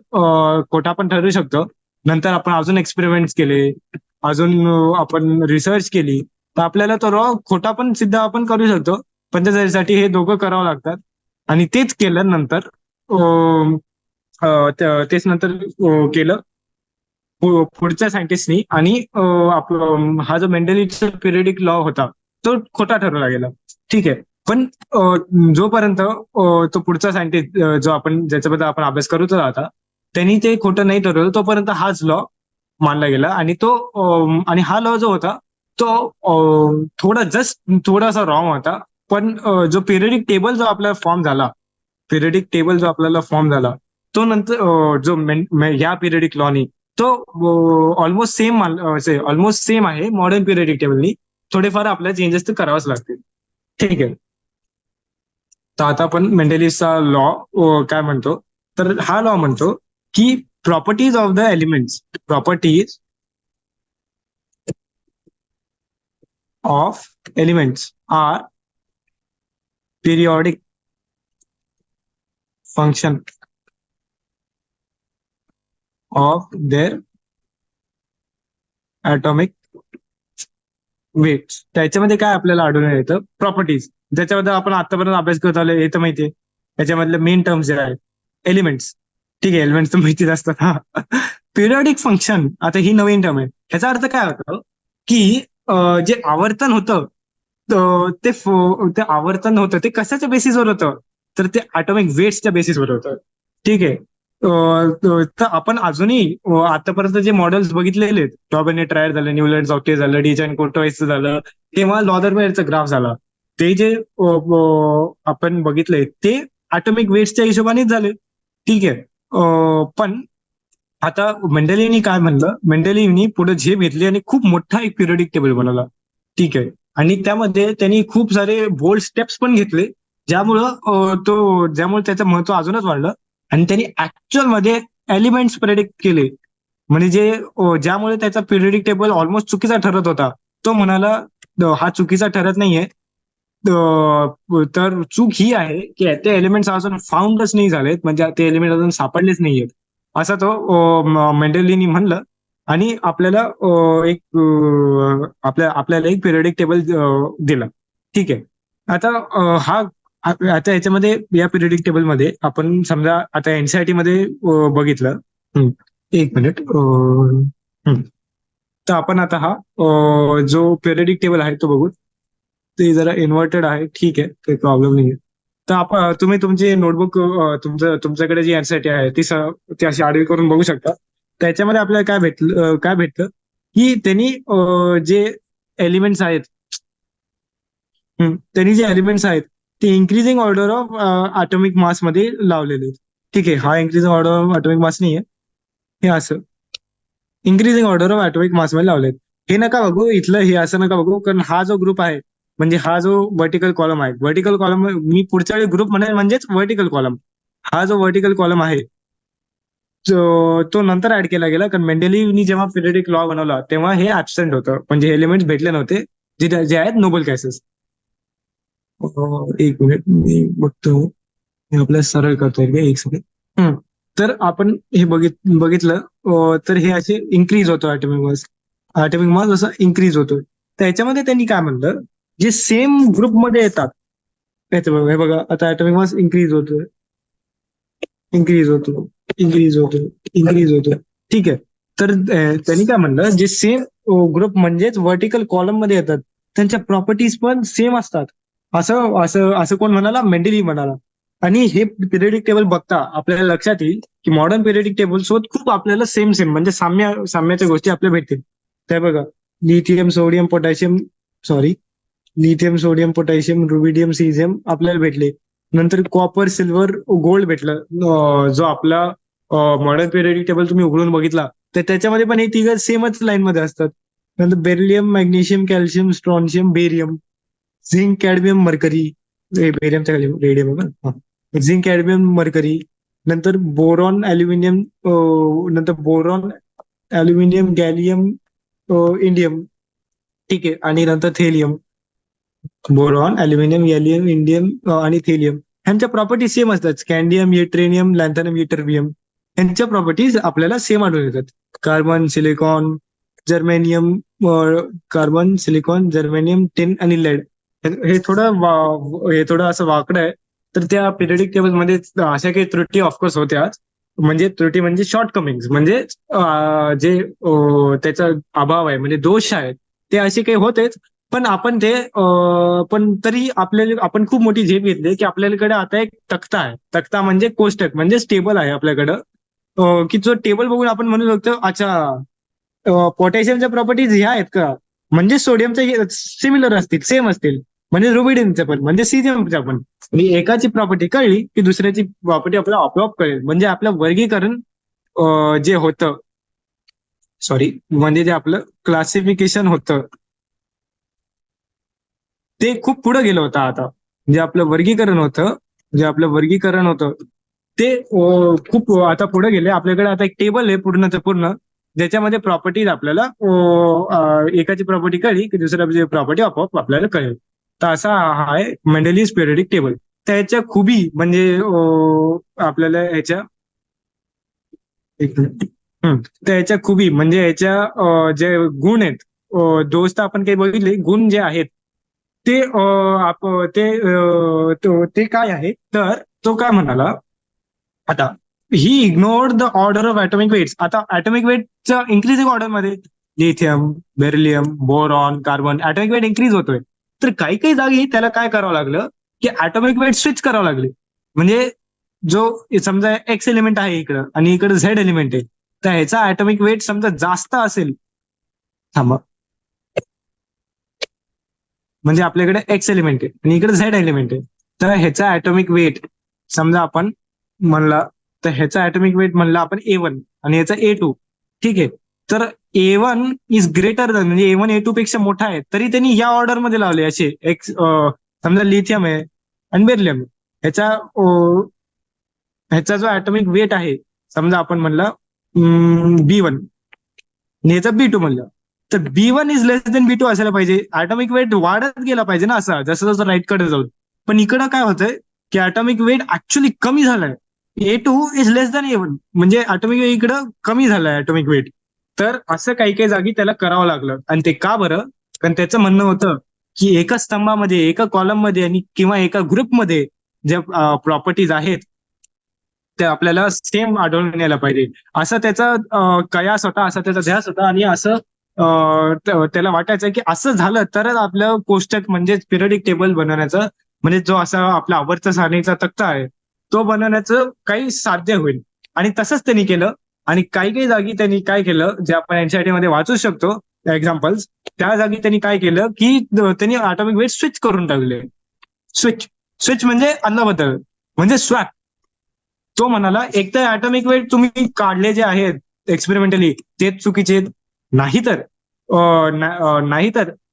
खोटा पण ठरू शकतो. नंतर आपण अजून एक्सपेरिमेंट केले, अजून आपण रिसर्च केली, तर आपल्याला तो लॉ खोटा पण सिद्ध आपण करू शकतो. पण त्याच्यासाठी हे दोघं करावं लागतात आणि तेच केलं नंतर तेच नंतर केलं पुढच्या सायंटिस्टनी. आणि हा जो मेंडेलिव्हचा पिरियडिक लॉ होता तो खोटा ठरवला गेला. ठीक आहे. पण जोपर्यंत तो पुढचा सायंटिस्ट जो आपण ज्याच्याबद्दल आपण अभ्यास करत आता त्यांनी ते खोटं नाही ठरवलं तोपर्यंत हाच लॉ मानला गेला. आणि तो आणि हा लॉ जो होता तो थोडासा रॉंग होता. पण जो पिरियडिक टेबल जो आपल्याला फॉर्म झाला, तो नंतर जो ह्या पिरियडिक लॉनी तो ऑलमोस्ट सेम आहे मॉडर्न पिरियडिक टेबलनी. थोडेफार आपल्याला चेंजेस तर करावेच लागतील. ठीक आहे. तर आता आपण मेंडेलिव्हचा लॉ काय म्हणतो? तर हा लॉ म्हणतो की properties of the elements are periodic function of their atomic weights. त्याच्यामध्ये काय आपल्याला आढळून येतं? प्रॉपर्टीज, ज्याच्याबद्दल आपण आतापर्यंत अभ्यास करत आलो हे तर माहितीये. त्याच्यामधले मेन टर्म्स जे आहेत एलिमेंट्स. ठीक आहे, एलिमेंट्स तर माहितीच असतात. हा, पिरियडिक फंक्शन आता ही नवीन टर्म आहे. ह्याचा अर्थ काय होतं की जे आवर्तन होतं ते आवर्तन होतं ते कशाच्या बेसिसवर होतं? तर ते ॲटॉमिक वेट्सच्या बेसिसवर होतं. ठीक आहे. तर आपण अजूनही आतापर्यंत जे मॉडेल्स बघितलेले आहेत, टॉबेने ट्रायर झालं, न्यूलँड्स ऑक्टेव्ह झालं, डिचाइन कोर्टोइसचं झालं, किंवा लॉदर मेयरचा ग्राफ झाला, ते जे आपण बघितलंय ते ॲटॉमिक वेट्सच्या हिशोबानेच झाले. ठीक आहे. पण आता मेंडेलिव्हनी काय म्हणलं? मेंडेलिव्हनी पुढे झेप घेतली आणि खूप मोठा एक पिरियडिक टेबल बनवला. ठीक आहे. आणि त्यामध्ये त्यांनी खूप सारे बोल्ड स्टेप्स पण घेतले, ज्यामुळे त्याचं महत्व अजूनच वाढलं. आणि त्यांनी ऍक्च्युअल मध्ये एलिमेंट्स प्रेडिक्ट केले, म्हणजे ज्यामुळे त्याचा पिरियडिक टेबल ऑलमोस्ट चुकीचा ठरत होता. तो म्हणाला हा चुकीचा ठरत नाहीये, तर चूक ही आहे की ते एलिमेंट्स अजून फाउंडच नाही झालेत, म्हणजे ते एलिमेंट अजून सापडलेच नाहीयेत, असं तो मेंडेलिव्हनी म्हणलं. आणि आपल्याला आपल्याला एक पिरियडिक टेबल दिला. ठीक आहे. आता आता याच्यामध्ये या पिरियडिक टेबलमध्ये आपण समजा आता एनसीईआरटी मध्ये बघितलं. एक मिनिट. तर आपण आता हा जो पिरियडिक टेबल आहे तो बघू. ते जरा इन्व्हर्टेड आहे. ठीक आहे, काही प्रॉब्लेम नाही. तर आपण तुम्ही तुमची नोटबुक तुमच्याकडे जी एनसीईआरटी आहे ती अशी आडवी करून बघू शकता. त्याच्यामध्ये आपल्याला काय भेटलं की त्यांनी जे एलिमेंट्स आहेत त्यांनी जे एलिमेंट्स आहेत ते increasing order of atomic mass मध्ये लावलेले आहेत. ठीक आहे, हा increasing order of atomic mass नाहीये, हे असं increasing order of atomic mass मध्ये लावलेत. हे नका बघू इथलं, हे असं नका बघू, कारण हा जो ग्रुप आहे म्हणजे हा जो व्हर्टिकल कॉलम आहे, व्हर्टिकल कॉलम मी पुढच्या वेळी ग्रुप म्हणेल म्हणजेच व्हर्टिकल कॉलम. हा जो व्हर्टिकल कॉलम आहे तो नंतर ऍड केला गेला, कारण मेंडेलिव्हनी जेव्हा पिरियडिक लॉ बनवला तेव्हा हे ऍबसेंट होतं, म्हणजे एलिमेंट्स भेटले नव्हते जे आहेत नोबल गॅसेस. एक मिनिट मी बघतो, मी आपल्याला सरळ करतो एक सेकंड. तर आपण हे बघितलं तर हे असे इन्क्रीज होतो ॲटॉमिक मास असं इन्क्रीज होतो. तर याच्यामध्ये त्यांनी काय म्हणलं, जे सेम ग्रुपमध्ये येतात हे बघा आता ॲटॉमिक मास इन्क्रीज होतोय, इन्क्रीज होतो, इन्क्रीज होतो, इन्क्रीज होतो. ठीक आहे, तर त्यांनी काय म्हणलं, जे सेम ग्रुप म्हणजेच व्हर्टिकल कॉलम मध्ये येतात त्यांच्या प्रॉपर्टीज पण सेम असतात. असं असं असं कोण म्हणाला, मेंडेली म्हणाला. आणि हे पिरियडिक टेबल बघता आपल्याला लक्षात येईल की मॉडर्न पिरियडिक टेबल सोबत खूप आपल्याला सेम सेम म्हणजे साम्याच्या गोष्टी आपल्याला भेटतील. त्या बघा, lithium sodium potassium sorry lithium sodium potassium rubidium caesium आपल्याला भेटले. नंतर कॉपर सिल्वर गोल्ड भेटलं. जो आपला मॉडर्न पिरियडिक टेबल तुम्ही उघडून बघितला तर त्याच्यामध्ये पण हे तिघं सेमच लाईन मध्ये असतात. नंतर beryllium magnesium calcium strontium barium zinc cadmium mercury, बेरियमच्या खाली रेडियम आहे का, झिंक कॅडमियम मर्करी. नंतर बोरॉन ॲल्युमिनियम, नंतर बोरॉन ॲल्युमिनियम गॅलियम इंडियम. ठीक आहे, आणि नंतर thallium. Boron aluminium gallium indium आणि थेलियम ह्यांच्या प्रॉपर्टी सेम असतात. स्कॅन्डियम युट्रेनियम लॅन्थनम युटर्बियम यांच्या प्रॉपर्टीज आपल्याला सेम आढळून येतात. Carbon silicon germanium, carbon silicon germanium tin आणि लेड. हे थोडं असं वाकडं आहे. तर त्या पिरियडिक टेबल मध्ये अशा काही त्रुटी ऑफकोर्स होत्या, म्हणजे त्रुटी म्हणजे शॉर्ट कमिंग म्हणजे जे त्याचा अभाव आहे म्हणजे दोष आहेत ते असे काही होतेच. पण आपण ते पण तरी आपल्याला आपण खूप मोठी झेप घेतली की आपल्याकडे आता एक तक्ता आहे. तक्ता म्हणजे कोष्टक म्हणजे टेबल आहे आपल्याकडं, की जो टेबल बघून आपण म्हणू शकतो अच्छा पोटॅशियमच्या प्रॉपर्टीज ह्या आहेत का, म्हणजे सोडियमच्या सिमिलर असतील सेम असतील, म्हणजे रुबिडियमच्या पण म्हणजे सिझियमच्या पण. आणि एकाची प्रॉपर्टी कळली की दुसऱ्याची प्रॉपर्टी आपल्याला आपोआप कळेल. म्हणजे आपलं वर्गीकरण जे होतं सॉरी म्हणजे जे आपलं क्लासिफिकेशन होतं ते खूप पुढे गेलं होतं. आता जे आपलं वर्गीकरण होतं ते खूप आता पुढे गेले. आपल्याकडे आता एक टेबल आहे पूर्णचं पूर्ण, ज्याच्यामध्ये प्रॉपर्टीज आपल्याला एकाची प्रॉपर्टी कळली की दुसऱ्याची प्रॉपर्टी आपोआप आपल्याला कळेल. तर असा हा आहे मेंडेलियस पिरियडिक टेबल. त्याच्या खुबी म्हणजे आपल्याला याच्या एक मिनिट. तर याच्या खुबी म्हणजे याच्या जे गुण आहेत, दोस्त आपण काही बघितले गुण जे आहेत ते ते काय आहे, तर तो काय म्हणाला आता, he ignored the order of atomic weights. आता ॲटॉमिक वेटच्या इन्क्रीजिंग ऑर्डर मध्ये lithium beryllium boron carbon atomic weight increase होतोय. तर काही काही जागी त्याला काय करावं लागलं की ॲटॉमिक वेट स्विच करावं लागले. म्हणजे जो समजा एक्स एलिमेंट आहे इकडं आणि इकडे झेड एलिमेंट आहे, तर ह्याचा ॲटॉमिक वेट समजा जास्त असेल, थांबा, म्हणजे आपल्याकडे एक्स एलिमेंट आहे आणि इकडे झेड एलिमेंट आहे, तर ह्याचा ॲटॉमिक वेट समजा आपण म्हणला, तर ह्याचा ॲटॉमिक वेट म्हणला आपण A1 आणि ह्याचा A2. ठीक आहे, तर A1 इज ग्रेटर दॅन म्हणजे A1 A2 पेक्षा मोठा आहे, तरी त्यांनी या ऑर्डर मध्ये लावले असे एक्स. समजा लिथियम आहे आणि बेरिलियम, ह्याचा ह्याचा जो ॲटॉमिक वेट आहे समजा आपण म्हणला B1 आणि ह्याचा B2 म्हणलं, तर B1 is less than B2 असायला पाहिजे. ॲटॉमिक वेट वाढत गेला पाहिजे ना असं, जसं जसं राईट कडे जाऊन. पण इकडं काय होतंय की ॲटॉमिक वेट ऍक्च्युली कमी झालाय. A2 is less than A1 म्हणजे ॲटॉमिक वेट इकडं कमी झालाय ॲटॉमिक वेट. तर असं काही काही जागी त्याला करावं लागलं. आणि ते का बरं, कारण त्याचं म्हणणं होतं की एका स्तंभामध्ये एका कॉलम मध्ये आणि किंवा एका ग्रुपमध्ये ज्या प्रॉपर्टीज आहेत ते आपल्याला सेम आढळून यायला पाहिजे, असा त्याचा कयास होता, असा त्याचा ध्यास होता. आणि असं त्याला वाटायचं की असं झालं तरच आपलं कोष्टक म्हणजे पिरियडिक टेबल बनवण्याचं म्हणजे जो असा आपला आवर्त सारणीचा तक्ता आहे तो बनवण्याचं काही साध्य होईल. आणि तसंच त्यांनी केलं. आणि काही काही जागी त्यांनी काय केलं जे आपण एनसीईआरटी मध्ये वाचू शकतो एक्झाम्पल्स, त्या जागी त्यांनी काय केलं की त्यांनी ॲटॉमिक वेट स्विच करून टाकले. स्विच स्विच म्हणजे अदलाबदल, म्हणजे स्वॅप. तो म्हणाला एक तर ॲटॉमिक वेट तुम्ही काढले जे आहेत एक्सपेरिमेंटली तेच चुकीचे आहेत, नाहीतर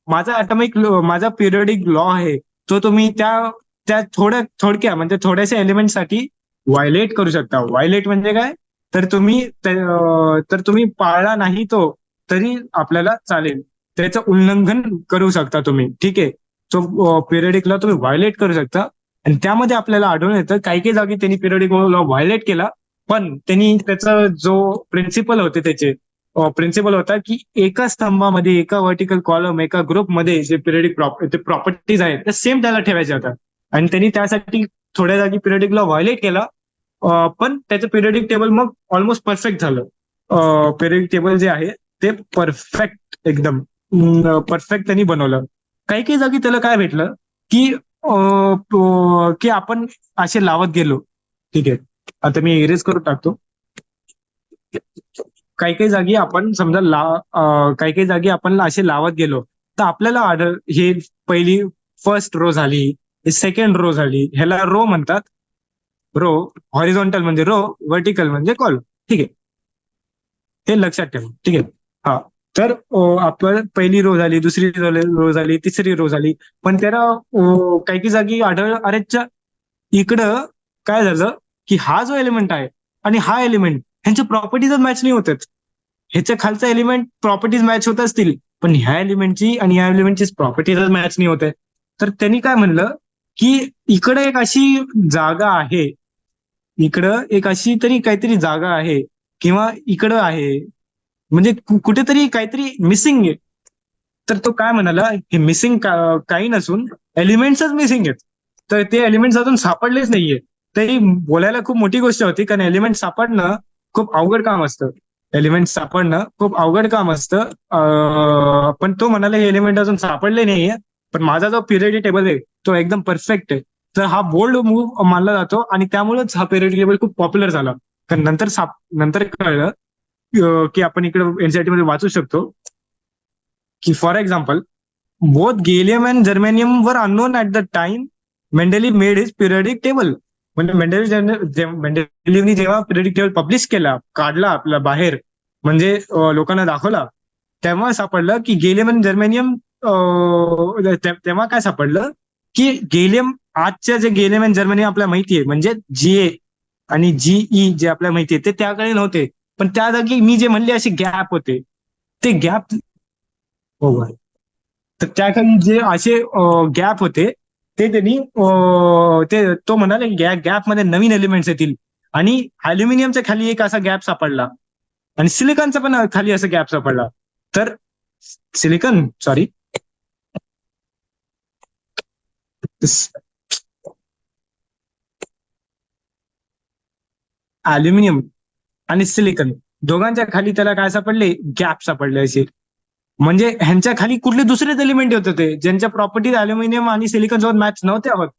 माझा माझा पिरियडिक लॉ आहे तो तुम्ही त्या त्या थोडक्या म्हणजे थोड्याशा एलिमेंटसाठी व्हायलेट करू शकता. व्हायलेट म्हणजे काय, तर तुम्ही पाळला नाही तो तरी आपल्याला चालेल, त्याचं उल्लंघन करू शकता तुम्ही, ठीक आहे. तो पिरियडिक लॉ तुम्ही व्हायलेट करू शकता. आणि त्यामध्ये आपल्याला आढळून येतं काही काही जागी त्यांनी पिरियडिक लॉ व्हायलेट केला, पण त्यांनी त्याचा जो प्रिन्सिपल होते त्याचे प्रिन्सिपल होता की एका स्तंभामध्ये, एका व्हर्टिकल कॉलम, एका ग्रुपमध्ये जे पिरियडिक प्रॉपर्टीज आहेत त्या सेम त्याला ठेवायच्या होत्या. आणि त्यांनी त्यासाठी थोड्या जागी पिरियडिक लॉ व्हायलेट केला, पण त्याचं पिरियडिक टेबल मग ऑलमोस्ट परफेक्ट झालं. पिरियडिक टेबल जे आहे ते परफेक्ट, एकदम परफेक्ट त्यांनी बनवलं. काही काही जागी त्याला काय भेटलं की की आपण असे लावत गेलो, ठीक आहे. आता मी इरेज करून टाकतो. काही काही जागी आपण समजा काही काही जागी आपण असे लावत गेलो तर आपल्याला हे पहिली फर्स्ट रो झाली, सेकंड रो झाली, ह्याला रो म्हणतात. रो हॉरिझॉन्टल म्हणजे रो, व्हर्टिकल म्हणजे कॉलम, ठीक आहे. हे लक्षात ठेवा, ठीक आहे. हा, तर आपण पहिली रो झाली, दुसरी रो झाली, तिसरी रो झाली, पण त्याला काही काही जागी आढळ अरेच्या इकडं काय झालं की हा जो एलिमेंट आहे आणि हा एलिमेंट ह्यांच्या प्रॉपर्टीजच मॅच नाही होतात. ह्याच्या खालचा एलिमेंट प्रॉपर्टीज मॅच होत असतील, पण ह्या एलिमेंटची आणि ह्या एलिमेंटची प्रॉपर्टीजच मॅच नाही होत आहे. तर त्यांनी काय म्हणलं की इकडे एक अशी जागा आहे, इकडं एक अशी तरी काहीतरी जागा आहे किंवा इकडं आहे, म्हणजे कुठेतरी काहीतरी मिसिंग आहे. तर तो काय म्हणाला, हे मिसिंग काही नसून एलिमेंट्सच मिसिंग आहेत. तर ते एलिमेंट्स अजून सापडलेच नाहीये. तरी बोलायला खूप मोठी गोष्ट होती, कारण एलिमेंट सापडणं खूप अवघड काम असतं. एलिमेंट सापडणं खूप अवघड काम असतं. पण तो म्हणाला हे एलिमेंट अजून सापडले नाहीये, पण माझा जो पिरियडिक टेबल आहे तो एकदम परफेक्ट आहे. तर हा बोल्ड मूव्ह मानला जातो आणि त्यामुळेच हा पिरियडिक टेबल खूप पॉप्युलर झाला. कारण नंतर कळलं की आपण इकडे एनसीईआरटी मध्ये वाचू शकतो की for example both gallium and germanium were unknown at the time Mendeleev made his periodic table. म्हणजे मेंडेलिव्हनी जेव्हा पिरियडिक टेबल पब्लिश केला, काढला आपला बाहेर, म्हणजे लोकांना दाखवला, तेव्हा सापडलं की गेलियम आणि जर्मेनियम, तेव्हा काय सापडलं की गेलियम, आजच्या जे गेलियम आणि जर्मेनियम आपल्याला माहिती आहे म्हणजे जीए आणि जीई जे आपल्याला माहिती आहे ते त्याकडे नव्हते, पण त्या जागी मी जे म्हणले असे गॅप होते, ते गॅप, हो भाई. तर त्या काही जे असे गॅप होते ते त्यांनी तो म्हणाले गॅप मध्ये नवीन एलिमेंट्स येतील. आणि अल्युमिनियमच्या खाली एक असा गॅप सापडला आणि सिलिकॉनचा पण खाली असा गॅप सापडला. तर सिलिकॉन, सॉरी, अल्युमिनियम आणि सिलिकॉन दोघांच्या खाली त्याला काय सापडले, गॅप सापडले असे. म्हणजे ह्यांच्या खाली कुठले दुसरेच एलिमेंट होते ते ज्यांच्या प्रॉपर्टीज अल्युमिनियम आणि सिलिकॉन सोबत मॅच नव्हत्या होत.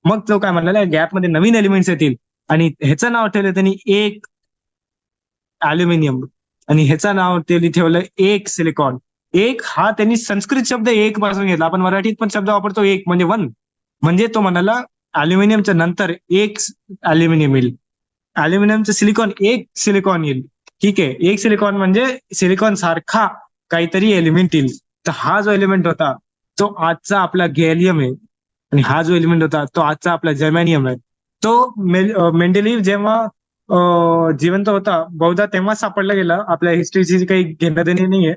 मग तो काय म्हणला, गॅप मध्ये नवीन एलिमेंट्स येतील आणि ह्याचं नाव ठेवलं त्यांनी एक अल्युमिनियम आणि ह्याचं नाव त्यांनी ठेवलं एक सिलिकॉन. एक हा त्यांनी संस्कृत शब्द एक पासून घेतला, आपण मराठीत पण शब्द वापरतो एक म्हणजे वन. म्हणजे तो म्हणाला अल्युमिनियमच्या नंतर एक अल्युमिनियम येईल, अल्युमिनियमचं सिलिकॉन एक सिलिकॉन येईल, ठीक आहे. एक सिलिकॉन म्हणजे सिलिकॉन सारखा काहीतरी एलिमेंट येईल. तर हा जो एलिमेंट होता तो आजचा आपला गॅलियम आहे आणि हा जो एलिमेंट होता तो आजचा आपला जर्मेनियम आहे. तो मेंडेलिव्ह जेव्हा जिवंत होता बहुधा तेव्हा सापडला गेला. आपल्या हिस्ट्रीची काही घेणं देणे नाहीये,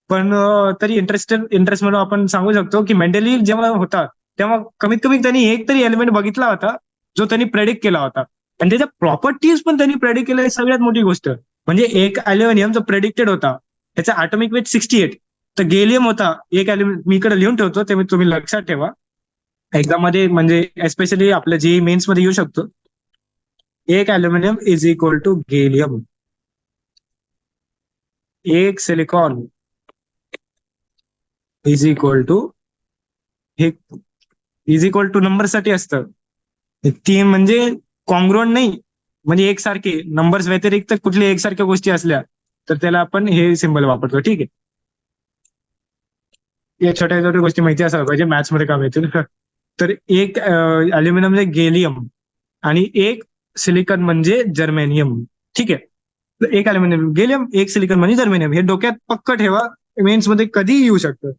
पण तरी इंटरेस्ट म्हणून आपण सांगू शकतो की मेंडेलिव्ह जेव्हा होता तेव्हा कमीत कमी त्यांनी एक तरी एलिमेंट बघितला होता जो त्यांनी प्रेडिक्ट केला होता आणि त्याच्या प्रॉपर्टीज पण त्यांनी प्रेडिक्ट केल्या. सगळ्यात मोठी गोष्ट म्हणजे एक अल्युमिनियम जो प्रेडिक्टेड होता त्याचा ॲटॉमिक वेट 68, तर गेलियम होता एक एलिमेंट, मी इकडे लिहून ठेवतो ते तुम्ही लक्षात ठेवा एक्झाम मध्ये, म्हणजे एस्पेशली आपल्या जेई मेन्स मध्ये येऊ शकतो. एक aluminium is equal to gallium, एक सिलिकॉन इज इक्वल टू, हे इज इक्वल टू नंबर साठी असतं, ती म्हणजे कॉन्ग्रुएंट नाही, म्हणजे एकसारखे नंबर्स व्यतिरिक्त कुठल्या एकसारख्या गोष्टी असल्या तर त्याला आपण हे सिंबल वापरतो, ठीक आहे. या छोट्या छोट्या गोष्टी माहिती असायला पाहिजे, मॅथ्स मध्ये काम येतील. तर एक अल्युमिनियम म्हणजे गेलियम आणि एक सिलिकॉन म्हणजे जर्मेनियम. ठीक आहे. तर एक अल्युमिनियम गेलियम, एक सिलिकॉन म्हणजे जर्मेनियम. हे डोक्यात पक्क ठेवा, मेन्स मध्ये कधीही येऊ शकतं.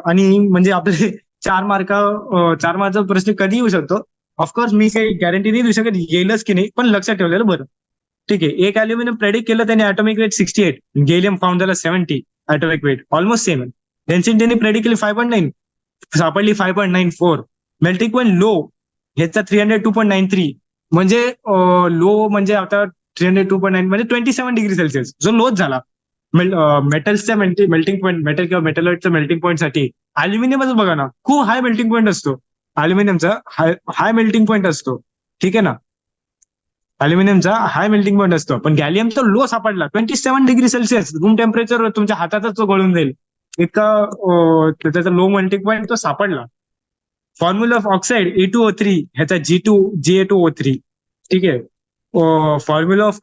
आणि म्हणजे आपले 4 मार्कचा प्रश्न कधी येऊ शकतो. ऑफकोर्स मी काही गॅरंटी नाही देऊ शकत येईलच की नाही, पण लक्षात ठेवलेलं बरं. ठीक आहे. एक अल्युमिनियम प्रेडिक्ट केलं त्याने ॲटॉमिक वेट 68, गेलियम फाउंड झाला 70 ॲटॉमिक वेट, ऑलमोस्ट सेम आहे. डेन्सिटी त्यांनी प्रेडिक्ट केली 5.9, सापडली 5.94. मेल्टिंग पॉईंट लो ह्याचा 302.93, म्हणजे लो म्हणजे आता 302.9 म्हणजे 27 डिग्री सेल्सिअस जो लोच झाला. मेटल्सच्या मेल्टिंग पॉईंट, मेटल किंवा मेटलॉइडच्या मेल्टिंग पॉईंट साठी अल्युमिनियमच बघा ना, खूप हाय मेल्टिंग पॉईंट असतो. अल्युमिनियमचा हाय मेल्टिंग पॉईंट असतो. ठीक आहे ना. अल्युमिनियमचा हाय मेल्टिंग पॉईंट असतो, पण गॅलियमचा लो सापडला 27 डिग्री सेल्सिअस, रूम टेम्परेचर तुमच्या हातातच तो गळून जाईल इतका त्याचा लो मेल्टिंग पॉईंट तो सापडला. फॉर्म्युला ऑफ ऑक्साईड E2O3 ह्याचा Ga2O3. ठीक आहे. फॉर्म्युला ऑफ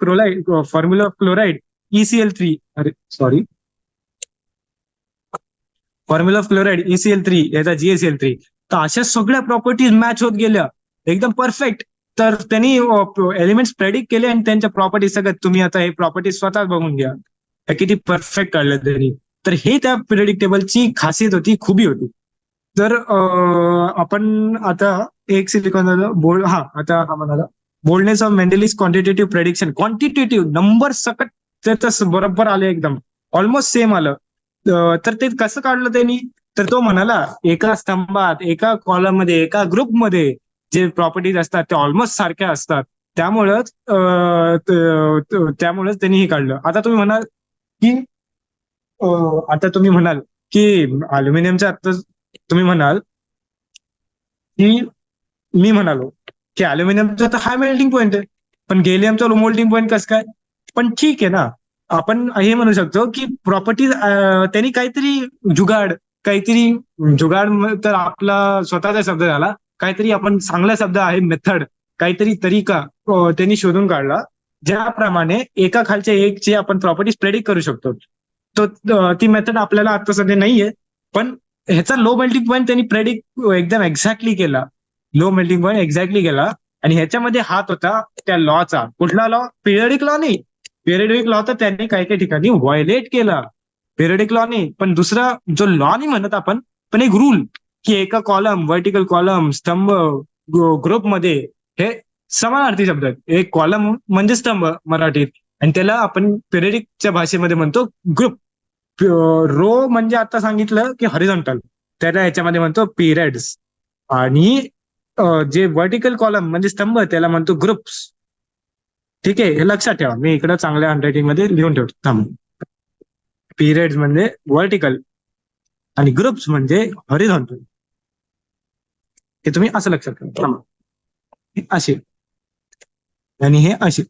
क्लोराईड ECl3, अरे sorry, formula of chloride ECl3 याचा GaCl3. तर अशा सगळ्या प्रॉपर्टीज मॅच होत गेल्या एकदम परफेक्ट. तर त्यांनी एलिमेंट्स प्रेडिक्ट केले आणि त्यांच्या प्रॉपर्टीज सगळ्यात तुम्ही आता हे प्रॉपर्टीज स्वतः बघून घ्या किती परफेक्ट काढलं त्यांनी. तर हे त्या प्रेडिक्टेबलची खासियत होती, खूबी होती. तर आपण आता एक सिलिकॉन बोल्ड, आता हा म्हणाला boldness of Mendeleev's quantitative prediction, quantitative number सकट त्याचं बरोबर आले, एकदम ऑलमोस्ट सेम आलं. तर ते कसं काढलं त्यांनी, तर तो म्हणाला एका स्तंभात, एका कॉलम मध्ये, एका ग्रुपमध्ये जे प्रॉपर्टीज असतात ते ऑलमोस्ट सारख्या असतात. त्यामुळंच त्यांनी हे काढलं. आता तुम्ही म्हणाल की अल्युमिनियमचं आता तुम्ही म्हणाल की मी म्हणालो की अल्युमिनियमचा तर हाय मेल्टिंग पॉईंट आहे, पण गेलियमचा लो मेल्टिंग पॉईंट कसं काय. पण ठीक आहे ना, आपण हे म्हणू शकतो की प्रॉपर्टीज त्यांनी काहीतरी जुगाड तर आपला स्वतःचा शब्द झाला, काहीतरी आपण चांगला शब्द आहे मेथड, काहीतरी तरीका त्यांनी शोधून काढला, ज्याप्रमाणे एका खालच्या एक जे आपण प्रॉपर्टीज प्रेडिक्ट करू शकतो. तो ती मेथड आपल्याला आता सध्या नाहीये, पण ह्याचा लो मेल्टिंग पॉईंट त्यांनी प्रेडिक्ट एकदम एक्झॅक्टली केला. लो मेल्टिंग पॉईंट एक्झॅक्टली केला. आणि ह्याच्यामध्ये हात होता त्या लॉचा. कुठला लॉ? पिरियडिक लॉ नाही. पिरियडिक लॉ तर त्यांनी काही काही ठिकाणी व्हायलेट केला. पिरियडिक लॉ नाही, पण दुसरा जो लॉ नाही म्हणत आपण, पण एक रूल की एका कॉलम, व्हर्टिकल कॉलम, स्तंभ, ग्रुपमध्ये हे समानार्थी शब्द आहेत. एक कॉलम म्हणजे स्तंभ मराठीत, आणि त्याला आपण पिरियडिकच्या भाषेमध्ये म्हणतो ग्रुप. रो म्हणजे आता सांगितलं की हॉरिझॉन्टल, त्याला याच्यामध्ये म्हणतो पिरियड्स. आणि जे व्हर्टिकल कॉलम म्हणजे स्तंभ त्याला म्हणतो ग्रुप्स. ठीक आहे, हे लक्षात ठेवा. मी इकडे चांगल्या हँडरायटिंग मध्ये लिहून ठेवतो, थांब. पिरियड्स म्हणजे व्हर्टिकल आणि ग्रुप्स म्हणजे हॉरिझॉन्टल. हे तुम्ही असं लक्षात ठेवा. असे आणि हे असे.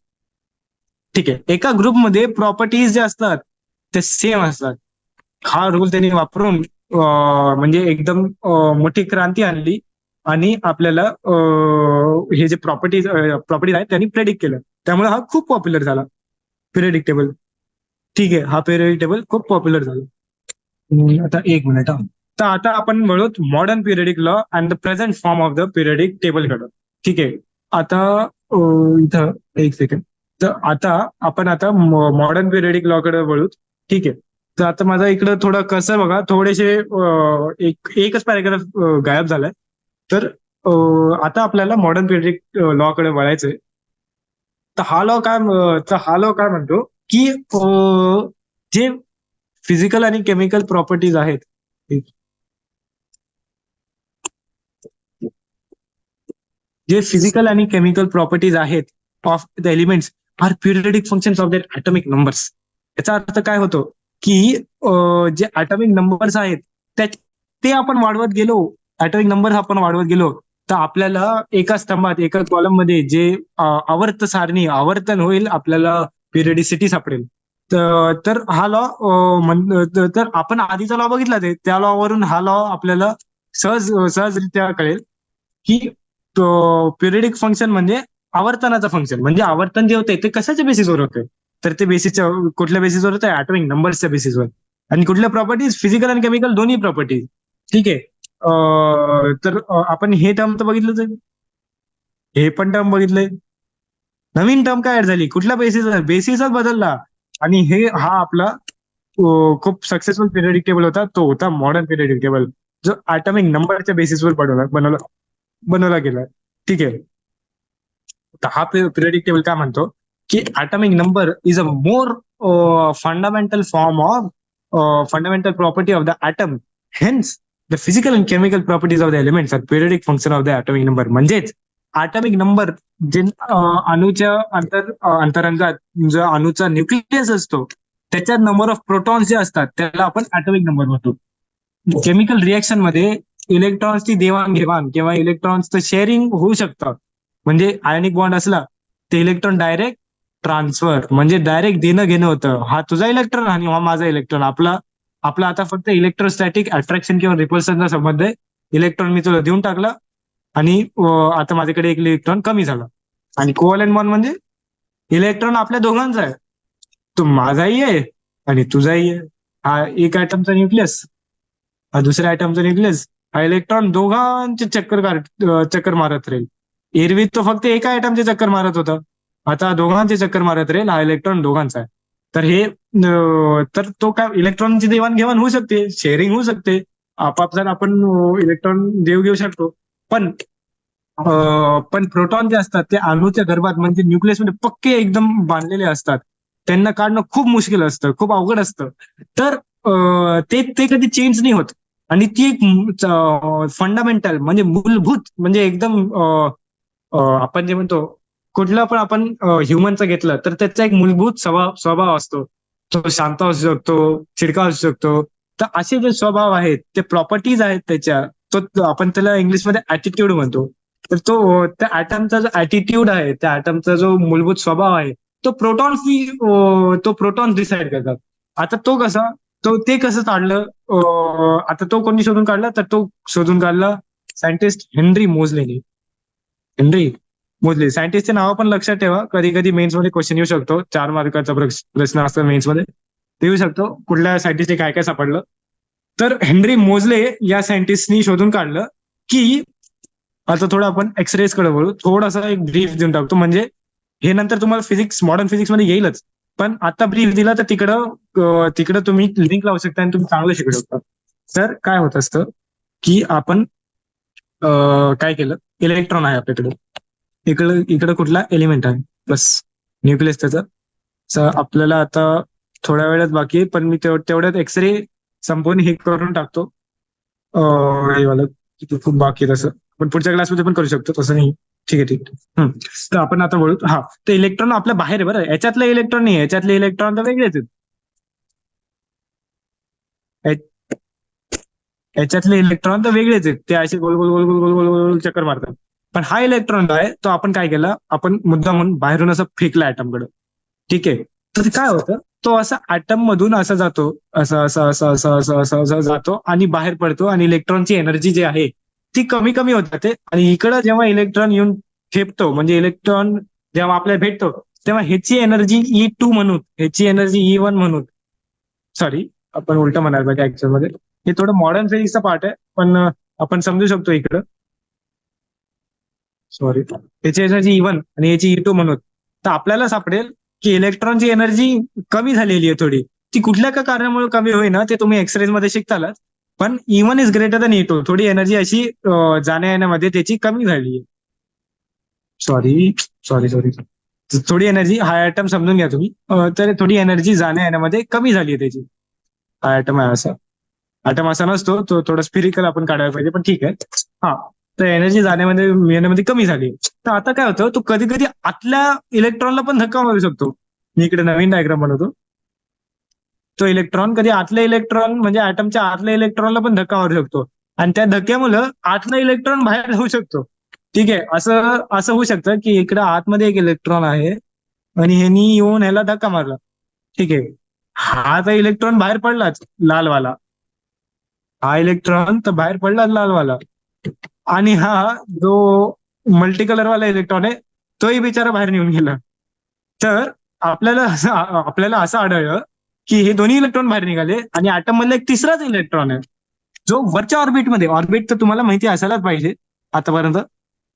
ठीक आहे. एका ग्रुपमध्ये प्रॉपर्टीज जे असतात ते सेम असतात. हा रूल त्यांनी वापरून म्हणजे एकदम मोठी क्रांती आणली आणि आपल्याला हे जे प्रॉपर्टीज आहेत त्यांनी प्रेडिक्ट केलं. त्यामुळे हा खूप पॉप्युलर झाला पिरियडिक टेबल. ठीक आहे, हा पिरियडिक टेबल खूप पॉप्युलर झाला. आता एक मिनिट. तर आता आपण वळूत modern periodic law and the present form of the periodic table कडे. ठीक आहे. आता इथं एक सेकंड. तर आता मॉडर्न पिरियडिक लॉ कडे वळूत. ठीक आहे. तर आता माझा इकडं थोडं कसं बघा, थोडेसे एकच पॅराग्राफ गायब झालाय. तर आता आपल्याला मॉडर्न पिरियडिक लॉ कडे वळायचंय. तर हा लॉ काय म्हणतो की जे फिजिकल आणि केमिकल प्रॉपर्टीज आहेत, जे फिजिकल आणि केमिकल प्रॉपर्टीज आहेत of the elements are periodic functions of that atomic numbers. याचा अर्थ काय होतो की जे ॲटॉमिक नंबर्स आहेत ते आपण वाढवत गेलो, ॲटॉमिक नंबर्स आपण वाढवत गेलो, तर आपल्याला एका स्तंभात, एका कॉलम मध्ये जे आवर्तन होईल, आपल्याला पिरियडिसिटी सापडेल. तर हा लॉ तर आपण आधीचा लॉ बघितला, त्या लॉ वरून हा लॉ आपल्याला सहजरित्या कळेल की पिरियडिक फंक्शन म्हणजे आवर्तनाचं फंक्शन. म्हणजे आवर्तन जे होते ते कशाच्या बेसिसवर होते, तर ते कुठल्या बेसिसवर होते? ॲटॉमिक नंबर्सच्या बेसिसवर. आणि कुठल्या प्रॉपर्टीज? फिजिकल आणि केमिकल दोन्ही प्रॉपर्टीज. ठीक आहे. तर आपण हे टर्म तर बघितलंच आहे, हे पण टर्म बघितलंय. नवीन टर्म काय ऍड झाली? कुठल्या बेसिसवर? बेसिसच बदलला. आणि हे हा आपला खूप सक्सेसफुल पिरियडिक टेबल होता, तो होता मॉडर्न पिरियडिक टेबल, जो ऍटॉमिक नंबरच्या बेसिसवर बनवला गेला. ठीक आहे. तर हा पिरियडिक टेबल काय म्हणतो की atomic number is a more fundamental form of fundamental property of the atom. Hence the physical and chemical properties of the elements are periodic function of the atomic number. म्हणजेच atomic number जे अणुच्या अंतरंगात जो अणुचा nucleus असतो त्याच्यात number of protons जे असतात त्याला आपण ऍटॉमिक नंबर म्हणतो. केमिकल रिएक्शन मध्ये इलेक्ट्रॉन्सची देवाणघेवाण किंवा इलेक्ट्रॉन्सचं शेअरिंग होऊ शकतं. म्हणजे आयोनिक बॉन्ड असला ते इलेक्ट्रॉन डायरेक्ट ट्रान्सफर, म्हणजे डायरेक्ट देणं घेणं होतं. हा तुझा इलेक्ट्रॉन आणि हा माझा इलेक्ट्रॉन. आपला आपला आता फक्त इलेक्ट्रोस्टॅटिक अट्रॅक्शन किंवा रिपल्शनचा संबंध आहे. इलेक्ट्रॉन मी तुला देऊन टाकला आणि आता माझ्याकडे एक इलेक्ट्रॉन कमी झाला. आणि कोव्हॅलेंट बॉन्ड म्हणजे इलेक्ट्रॉन आपल्या दोघांचा आहे, तो माझाही आहे आणि तुझाही आहे. हा एक ऍटमचा न्यूक्लियस, हा दुसऱ्या ऍटमचा न्यूक्लियस, हा इलेक्ट्रॉन दोघांचे चक्कर मारत राहील. एरवी तो फक्त एका ऍटमचे चक्कर मारत होता, आता दोघांचे चक्कर मारत राहील. हा इलेक्ट्रॉन दोघांचा आहे. तर हे तर तो काय इलेक्ट्रॉनची देवाणघेवाण होऊ शकते, शेअरिंग होऊ शकते, आपापसात आपण इलेक्ट्रॉन देव घेऊ शकतो. पण पण प्रोटॉन जे असतात ते अणूच्या गर्भात म्हणजे न्यूक्लियस मध्ये पक्के एकदम बांधलेले असतात. त्यांना काढणं खूप मुश्किल असतं, खूप अवघड असतं. तर ते ते कधी चेंज नाही होत. आणि ती एक फंडामेंटल म्हणजे मूलभूत म्हणजे एकदम आपण जे म्हणतो कुठला पण आपण ह्युमनचं घेतलं तर त्याचा एक मूलभूत स्वभाव असतो. तो शांत असू शकतो, चिडका असू शकतो. तर असे जे स्वभाव आहेत ते प्रॉपर्टीज आहेत त्याच्या, तो आपण त्याला इंग्लिशमध्ये ऍटिट्यूड म्हणतो. तर तो त्या ऍटमचा जो ऍटिट्यूड आहे, त्या ऍटमचा जो मूलभूत स्वभाव आहे, तो प्रोटॉन्स डिसाईड करतात. आता तो कसा, ते कसं काढलं, आता तो कोणी शोधून काढला, तर तो शोधून काढला सायंटिस्ट हेनरी मोजलेनी. हेनरी मोजले. सायंटिस्टचे नाव पण लक्षात ठेवा, कधी कधी मेन्स मध्ये क्वेश्चन येऊ शकतो. 4 मार्काचा प्रश्न असतो मेन्स मध्ये, ते येऊ शकतो कुठल्या सायंटिस्टने काय काय सापडलं. तर हेनरी मोजले या सायंटिस्टनी शोधून काढलं की, आता थोडं आपण एक्सरेज कडे वळू, थोडासा एक ब्रीफ देऊन टाकतो. म्हणजे हे नंतर तुम्हाला फिजिक्स, मॉडर्न फिजिक्स मध्ये येईलच, पण आता ब्रीफ दिला तर तिकडं तुम्ही लिंक लावू शकता आणि तुम्ही चांगलं शिकू शकता. तर काय होत असतं की आपण काय केलं, इलेक्ट्रॉन आहे आपल्याकडे, इकडं इकडं कुठला एलिमेंट आहे प्लस न्यूक्लियस त्याचा. आपल्याला आता थोड्या वेळात बाकी आहे, पण मी तेवढ्यात एक्सरे संपवून हे करून टाकतो. हे वाला खूप बाकी आहे तसं, पण पुढच्या क्लासमध्ये पण करू शकतो, तसं नाही. ठीक आहे, ठीक आहे. तर आपण आता बोलू. हा, तर इलेक्ट्रॉन आपल्या बाहेर आहे बरं, याच्यातले इलेक्ट्रॉन नाही, याच्यातले इलेक्ट्रॉन तर वेगळेच आहेत. याच्यातले इलेक्ट्रॉन तर वेगळेच आहेत, ते असे गोल गोल गोल गोल गोल गोल गोल गोल चक्कर मारतात. पण हा इलेक्ट्रॉन आहे तो आपण काय केला, आपण मुद्दा म्हणून बाहेरून असं फेकला ऍटमकडे. ठीक आहे. तर काय होतं, तो असा ऍटम मधून असा जातो, असं असं असं असं असं असं असं जातो आणि बाहेर पडतो. आणि इलेक्ट्रॉनची एनर्जी जी आहे ती कमी कमी होत जाते. आणि इकडं जेव्हा इलेक्ट्रॉन येऊन ठेपतो, म्हणजे इलेक्ट्रॉन जेव्हा आपल्याला भेटतो, तेव्हा ह्याची एनर्जी E2 म्हणून, ह्याची एनर्जी E1 म्हणून, सॉरी आपण उलट म्हणायला पाहिजे ऍक्च्युअल मध्ये. हे थोडं मॉडर्न फिजिक्सचा पार्ट आहे, पण आपण समजू शकतो इकडं. सॉरी, याची एनर्जी E1 आणि याची E2 म्हणून. तर आपल्याला सापडेल की इलेक्ट्रॉनची एनर्जी कमी झालेली आहे थोडी. ती कुठल्या का कारणामुळे कमी होईना ते तुम्ही एक्सरेज मध्ये शिकतालच. पण E1 is greater than E2, थोडी एनर्जी अशी जाण्या येण्यामध्ये त्याची कमी झाली आहे. सॉरी सॉरी सॉरी, थोडी एनर्जी, हा आयटम समजून घ्या तुम्ही. तर थोडी एनर्जी जाण्या येण्यामध्ये कमी झाली आहे त्याची. हा आयटम आहे असा, आयटम असा नसतो तो, थोडा स्पिरिकल आपण काढायला पाहिजे, पण ठीक आहे. हा, तर एनर्जी जाण्यामध्ये येण्यामध्ये कमी झाली. तर आता काय होतं, तो कधी कधी आतल्या इलेक्ट्रॉनला पण धक्का मारू शकतो. मी इकडे नवीन डायग्राम बनवतो. तो इलेक्ट्रॉन कधी आतल्या इलेक्ट्रॉन म्हणजे ऍटमच्या आतल्या इलेक्ट्रॉनला पण धक्का मारू शकतो. आणि त्या धक्क्यामुळं आतला इलेक्ट्रॉन बाहेर जाऊ शकतो. ठीक आहे. असं असं होऊ शकतं की इकडे आतमध्ये एक इलेक्ट्रॉन आहे आणि ह्यानी येऊन ह्याला धक्का मारला. ठीक आहे. हा तर इलेक्ट्रॉन बाहेर पडलाच, लालवाला. हा इलेक्ट्रॉन तर बाहेर पडला लालवाला. आणि हा जो मल्टी कलर वाला इलेक्ट्रॉन आहे तोही बिचारा बाहेर निघून गेला. तर आपल्याला असं आढळलं की हे दोन्ही इलेक्ट्रॉन बाहेर निघाले आणि ऍटम मधला एक तिसराच इलेक्ट्रॉन आहे जो वरच्या ऑर्बिटमध्ये, ऑर्बिट तर तुम्हाला माहिती असायलाच पाहिजे आतापर्यंत,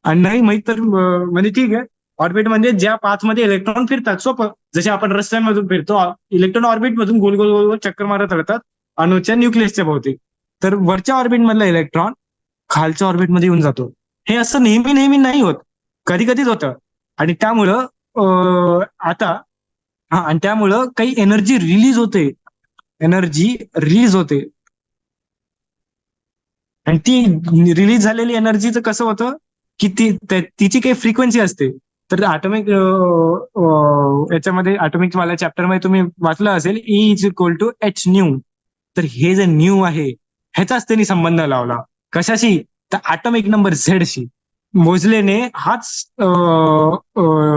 आणि नाही माहित तर म्हणजे ठीक आहे. ऑर्बिट म्हणजे ज्या पाथमध्ये इलेक्ट्रॉन फिरतात, सोपं, जसे आपण रस्त्यांमधून फिरतो, इलेक्ट्रॉन ऑर्बिट मधून गोल गोल गोल गोल चक्कर मारत राहतात अणूच्या न्यूक्लियसच्या भोवती. तर वरच्या ऑर्बिट मधला इलेक्ट्रॉन खालच्या ऑर्बिटमध्ये येऊन जातो. हे असं नेहमी नेहमी नाही होत, कधी कधीच होतं. आणि त्यामुळं आता हा, आणि त्यामुळं काही एनर्जी रिलीज होते, एनर्जी रिलीज होते. आणि ती रिलीज झालेली एनर्जीचं कसं होतं की तिची काही फ्रिक्वेन्सी असते. तर ॲटॉमिक याच्यामध्ये ॲटॉमिक वाल्या चॅप्टरमध्ये तुम्ही वाचलं असेल, E is equal to H nu. तर हे जे न्यू आहे ह्याचाच त्यांनी संबंध लावला. कशाशी? तर ॲटॉमिक नंबर झेडशी. मोजलेने हाच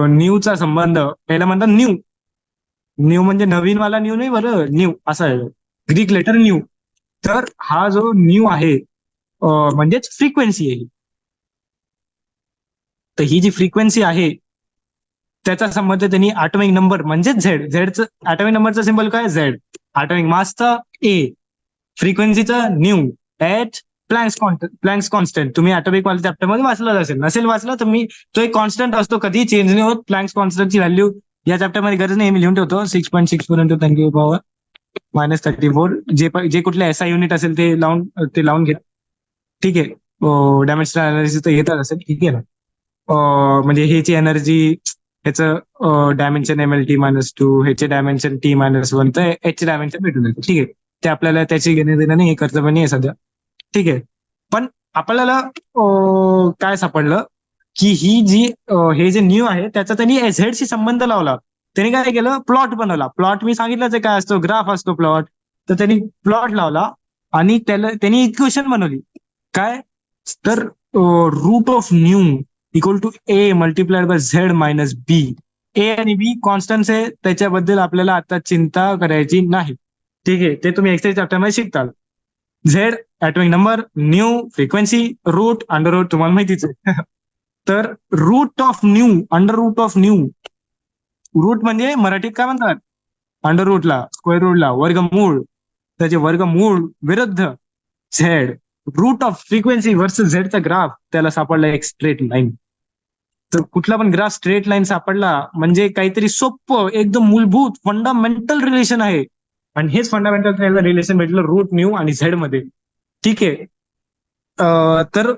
न्यूचा संबंध, याला म्हणतात न्यू. न्यू म्हणजे नवीन वाला न्यू नाही बरं, न्यू असं आहे, ग्रीक लेटर न्यू. तर हा जो न्यू आहे म्हणजेच फ्रिक्वेन्सी आहे. तर ही जी फ्रिक्वेन्सी आहे त्याचा संबंध त्यांनी ॲटॉमिक नंबर म्हणजेच झेड, झेडचं ॲटॉमिक नंबरचा सिंबल काय? झेड. ॲटॉमिक मासचा ए, फ्रिक्वेन्सीचा न्यू, एच प्लँक्स कॉन्स्टंट. तुम्ही ॲटॉमिक वाल्या चॅप्टर मध्ये वाचलं असेल, नसेल वाचलं तर मी, तो एक कॉन्स्टंट असतो, कधी चेंज नाही होत. प्लँक्स कॉन्स्टंटची व्हॅल्यू या चॅप्टर मध्ये गरज नाही, मी लिहून ठेवतो, 6.64 × 10⁻⁻34. जे कुठले एसआय युनिट असेल ते लावून घे. ठीक आहे. डायमेन्शनल अनालिसिस तर येतच असेल, ठीक आहे ना. म्हणजे ह्याची एनर्जी, ह्याचं डायमेन्शन ML_T-2, ह्याचे डायमेन्शन T-1, तर ह्याचे डायमेन्शन भेटून येतं. ठीक आहे, ते आपल्याला त्याची घेणे देणं नाही, हे कर्तव्य नाही आहे सध्या. ठीक आहे. पण आपल्याला काय सापडलं की ही जी हे जे न्यू आहे त्याचा त्यांनी झेडशी संबंध लावला. त्यांनी काय केलं? प्लॉट बनवला. प्लॉट मी सांगितलंच आहे काय असतो, ग्राफ असतो प्लॉट. तर त्यांनी प्लॉट लावला आणि त्यांनी इक्वेशन बनवली. काय? तर root of nu equal to A multiplied by Z minus B. A आणि बी कॉन्स्टन्स आहे, त्याच्याबद्दल आपल्याला आता चिंता करायची नाही. ठीक आहे, ते तुम्ही एक्सरसाइज चॅप्टर मध्ये शिकताल. Z atomic number, nu frequency, root, under root तुम्हाला माहितीच आहे. तर root of nu, under root of nu, root म्हणजे मराठीत काय म्हणतात? अंडर रूटला, स्क्वेअर रूटला वर्गमूळ. त्याचे वर्गमूळ विरुद्ध Z, root of frequency versus झेडचा ग्राफ, त्याला सापडला एक स्ट्रेट लाईन. तर कुठला पण ग्राफ स्ट्रेट लाईन सापडला म्हणजे काहीतरी सोपं, एकदम मूलभूत फंडामेंटल रिलेशन आहे. आणि हेच फंडामेंटल रिलेशन भेटलं रूट न्यू आणि झेड मध्ये. ठीक आहे. तर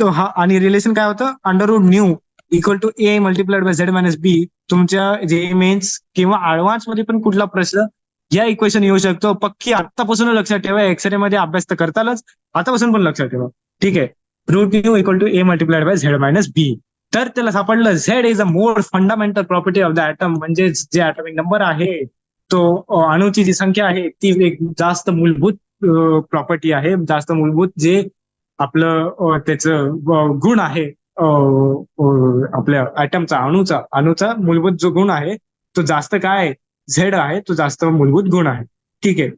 हा, आणि रिलेशन काय होतं? Under root nu equal to A multiplied by Z minus B. तुमच्या जे मेन्स किंवा ऍडव्हान्स मध्ये पण कुठला प्रश्न या इक्वेशन येऊ शकतो. पक्की आतापासून लक्षात ठेवा, एक्सरे मध्ये अभ्यास तर करतालच, आतापासून पण लक्षात ठेवा. ठीक आहे. Root nu equal to A multiplied by Z minus B. तर त्याला सापडलं Z is a more fundamental property of the atom. म्हणजे जे ॲटॉमिक नंबर आहे, तो अणूची जी संख्या आहे ती एक जास्त मूलभूत प्रॉपर्टी आहे, जास्त मूलभूत जे आपलं त्याचं गुण आहे, आपल्या ॲटमचा, अणूचा मूलभूत जो गुण आहे तो जास्त काय आहे? झेड आहे, तो जास्त मूलभूत गुण आहे. ठीक आहे.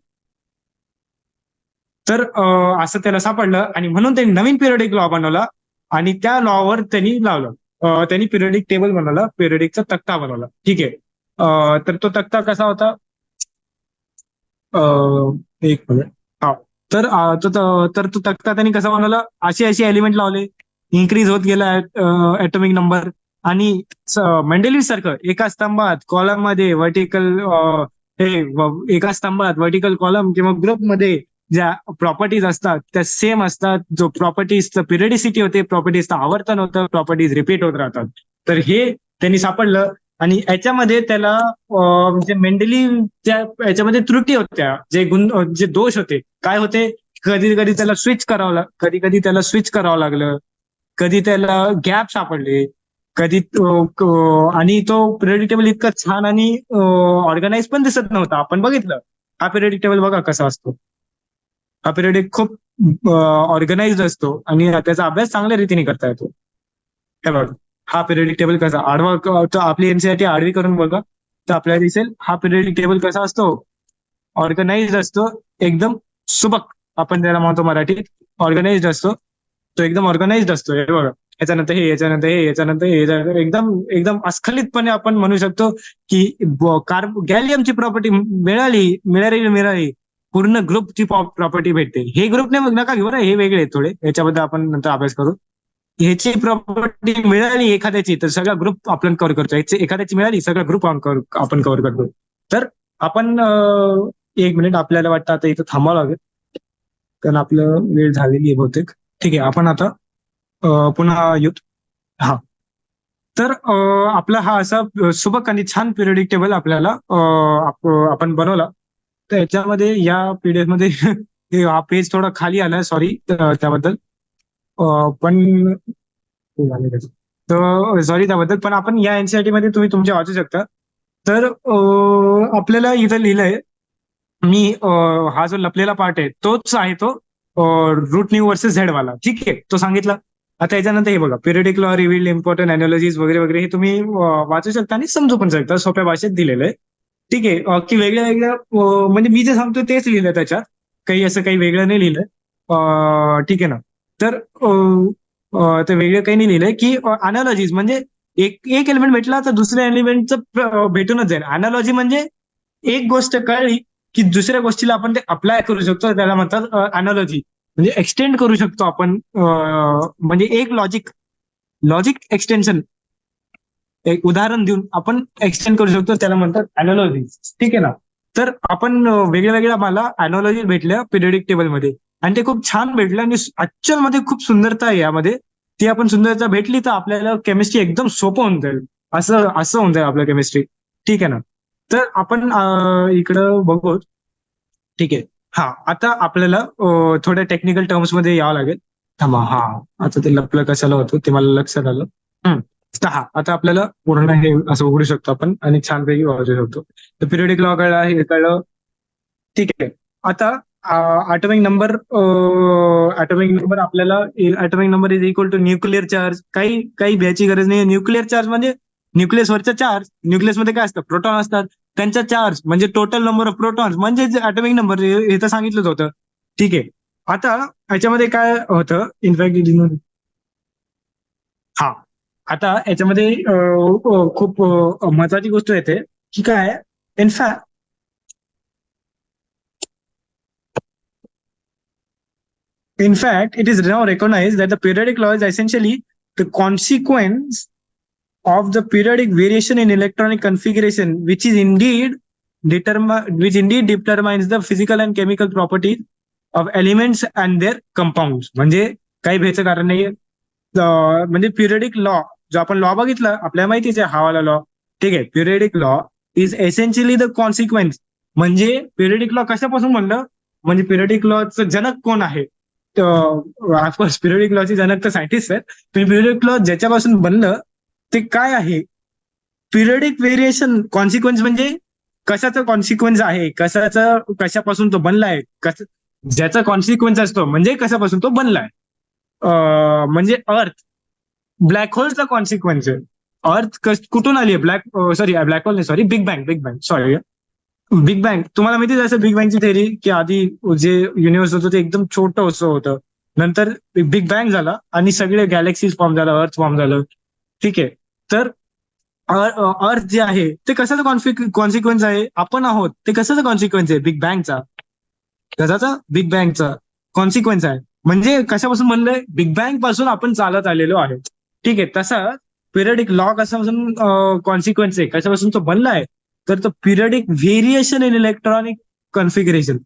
तर असं त्याला सापडलं आणि म्हणून त्यांनी नवीन पिरियडिक लॉ बनवला आणि त्या लॉवर त्यांनी लावलं. त्यांनी पिरियडिक टेबल बनवलं, पिरियडिकचा तक्ता बनवला. ठीक आहे. तर तो तक्ता कसा होता? एक मिनिट. हा, तर तो तक्ता त्यांनी कसा बनवला? अशी एलिमेंट लावले, इन्क्रीज होत गेला ॲटॉमिक नंबर. आणि मेंडेलिव्ह सारखं एका स्तंभात, कॉलम मध्ये वर्टिकल, एका स्तंभात वर्टिकल कॉलम किंवा ग्रुप मध्ये ज्या प्रॉपर्टीज असतात त्या सेम असतात. जो प्रॉपर्टीजचं पिरियडिसिटी होते, प्रॉपर्टीजचं आवर्तन होतं, प्रॉपर्टीज रिपीट होत राहतात. तर हे त्यांनी सापडलं. आणि याच्यामध्ये त्याला म्हणजे मेंडेलिव्हच्या याच्यामध्ये त्रुटी होत्या, जे दोष होते, काय होते? कधी कधी त्याला स्विच करावं लागलं, कधी त्याला गॅप सापडले, कधी आणि तो पिरियडिक टेबल इतका छान आणि ऑर्गनाइज पण दिसत नव्हता. आपण बघितलं हा पिरियडिक टेबल बघा कसा असतो. हा पिरियडिक खूप ऑर्गनाइज असतो आणि त्याचा अभ्यास चांगल्या रीतीने करता येतो. हे बघा, हा पिरियडिक टेबल कसा आडवा, आपली एनसीईआरटी आडवी करून बघा तर आपल्याला दिसेल हा पिरियडिक टेबल कसा असतो? ऑर्गनाइज असतो, एकदम सुबक, आपण त्याला म्हणतो मराठीत ऑर्गनाइज असतो. तो एकदम ऑर्गनाइज असतो. हे बघा, याच्यानंतर हे, याच्यानंतर हे, याच्यानंतर हे, याच्यानंतर एकदम एकदम अस्खलितपणे आपण म्हणू शकतो की गॅलियमची प्रॉपर्टी मिळाली, पूर्ण ग्रुपची प्रॉपर्टी भेटते. हे ग्रुपने मग नका घेऊ ना, हे वेगळे आहेत थोडे, याच्याबद्दल आपण नंतर अभ्यास करू. ह्याची प्रॉपर्टी मिळाली एखाद्याची तर सगळा ग्रुप आपण कव्हर करतो, एखाद्याची मिळाली सगळा ग्रुप आपण कव्हर करतो. तर आपण 1 मिनिट, आपल्याला वाटतं आता इथं थांबावं लागेल कारण आपलं वेळ झालेली आहे बहुतेक. ठीक आहे, आपण आता पुन्हा येऊत. हा, तर आपला हा असा सुबक आणि छान पिरियडिक टेबल आपल्याला आपण बनवला. तर याच्यामध्ये या पीडीएफ मध्ये हा पेज थोडा खाली आलाय, सॉरी त्याबद्दल. पण तर सॉरी त्याबद्दल, पण आपण या एनसीईआरटी मध्ये तुम्ही तुमच्या वाचू शकता. तर आपल्याला इथं लिहिलंय, मी हा जो लपलेला पार्ट आहे तोच आहे तो रूट न्यू वर्सेस झेड वाला. ठीक आहे, तो सांगितला. आता याच्यानंतर हे बघा, पिरियडिक लॉ रिव्हिल्ड इम्पॉर्टंट अनालॉजीज वगैरे वगैरे, हे तुम्ही वाचू शकता आणि समजू पण शकता, सोप्या भाषेत दिलेलं आहे. ठीक आहे, की वेगळ्या वेगळ्या म्हणजे मी जे सांगतो तेच लिहिलं त्याच्यात, काही असं काही वेगळं नाही लिहिलंय. ठीक आहे ना. तर ते वेगळं काही नाही लिहिलंय की अनालॉजीज म्हणजे एक एक एलिमेंट भेटला तर दुसऱ्या एलिमेंटचं भेटूनच जाईल. अनालॉजी म्हणजे एक गोष्ट कळली की दुसऱ्या गोष्टीला आपण ते अप्लाय करू शकतो, त्याला म्हणतात अनालॉजी. म्हणजे एक्सटेंड करू शकतो आपण, म्हणजे एक लॉजिक लॉजिक एक्सटेन्शन, एक उदाहरण देऊन आपण एक्सटेंड करू शकतो, त्याला म्हणतात अनालॉजी. ठीक आहे ना. तर आपण वेगळ्या वेगळ्या मला अनालॉजी भेटल्या पिरियडिक टेबलमध्ये, आणि ते खूप छान भेटलं, आणि ऍक्च्युअल मध्ये खूप सुंदरता आहे यामध्ये. ती आपण सुंदरता भेटली तर आपल्याला केमिस्ट्री एकदम सोपं होऊन जाईल, असं असं होऊन जाईल आपलं केमिस्ट्री. ठीक आहे ना. तर आपण इकडं बघू. ठीक आहे. हा, आता आपल्याला थोड्या टेक्निकल टर्म्स मध्ये यावं लागेल. थांबा, हा, आता ते लपलं कशाला होतं ते मला लक्षात आलं. तर हा, आता आपल्याला पूर्ण हे असं उघडू शकतो आपण आणि छानपैकी वाजवू शकतो. तर पिरियडिक लॉ कळला, हे कळलं. ठीक आहे. आता ॲटॉमिक नंबर आपल्याला, atomic number is equal to nuclear charge. काही काही भ्यायची गरज नाही. न्यूक्लिअर चार्ज म्हणजे न्यूक्लियसवरचा चार्ज. न्यूक्लियसमध्ये काय असतं, प्रोटॉन असतात, त्यांचा चार्ज म्हणजे टोटल नंबर ऑफ प्रोटॉन्स म्हणजे ॲटॉमिक नंबर, हे तर सांगितलंच होतं. ठीक आहे. आता याच्यामध्ये काय होतं, इनफॅक्ट हा, आता याच्यामध्ये खूप महत्वाची गोष्ट येते की काय, in fact it is now recognized that the periodic law is essentially the consequence of the periodic variation in electronic configuration, which indeed determines the physical and chemical properties of elements and their compounds. म्हणजे काही भ्यायचं कारण नाही. म्हणजे periodic law, जो आपण law बघितला आपल्याला माहितीच आहे, हा वाला लॉ. ठीक आहे. Periodic law is essentially the consequence. म्हणजे पिरियडिक लॉ कशापासून म्हणलं, म्हणजे पिरियडिक लॉचं जनक कोण आहे, ऑफकोर्स पिरियडिक लॉचे जनक तर सायंटिस्ट आहेत. पिरियडिक लॉ ज्याच्यापासून बनलं ते काय आहे, पिरियडिक व्हेरिएशन कॉन्सिक्वेन्स म्हणजे कशाचा कॉन्सिक्वेन्स आहे, कशापासून तो बनलाय, ज्याचा कॉन्सिक्वेन्स असतो म्हणजे कशापासून तो बनलाय. म्हणजे अर्थ, ब्लॅक होलचा कॉन्सिक्वेन्स आहे. अर्थ कुठून आली आहे, ब्लॅक होल नाही, sorry, big bang sorry, big bang. तुम्हाला माहिती आहे बिग बँगची थेअरी, की आधी जे युनिव्हर्स होतं ते एकदम छोटं असं होतं, नंतर बिग बँग झाला आणि सगळे गॅलेक्सीज फॉर्म झालं, अर्थ फॉर्म झालं. ठीक आहे. तर अर्थ जे आहे ते कशाचा कॉन्सिक्वेन्स आहे, आपण आहोत ते कशाचा कॉन्सिक्वेन्स आहे, बिग बँगचा. कशाचा, बिग बँगचा कॉन्सिक्वेन्स आहे. म्हणजे कशापासून बनलंय, बिग बँग पासून आपण चालत आलेलो आहे. ठीक आहे. तसा पिरियडिक लॉ कशापासून कॉन्सिक्वेन्स आहे, कशापासून तो बनलाय, तर तो periodic variation in electronic configuration.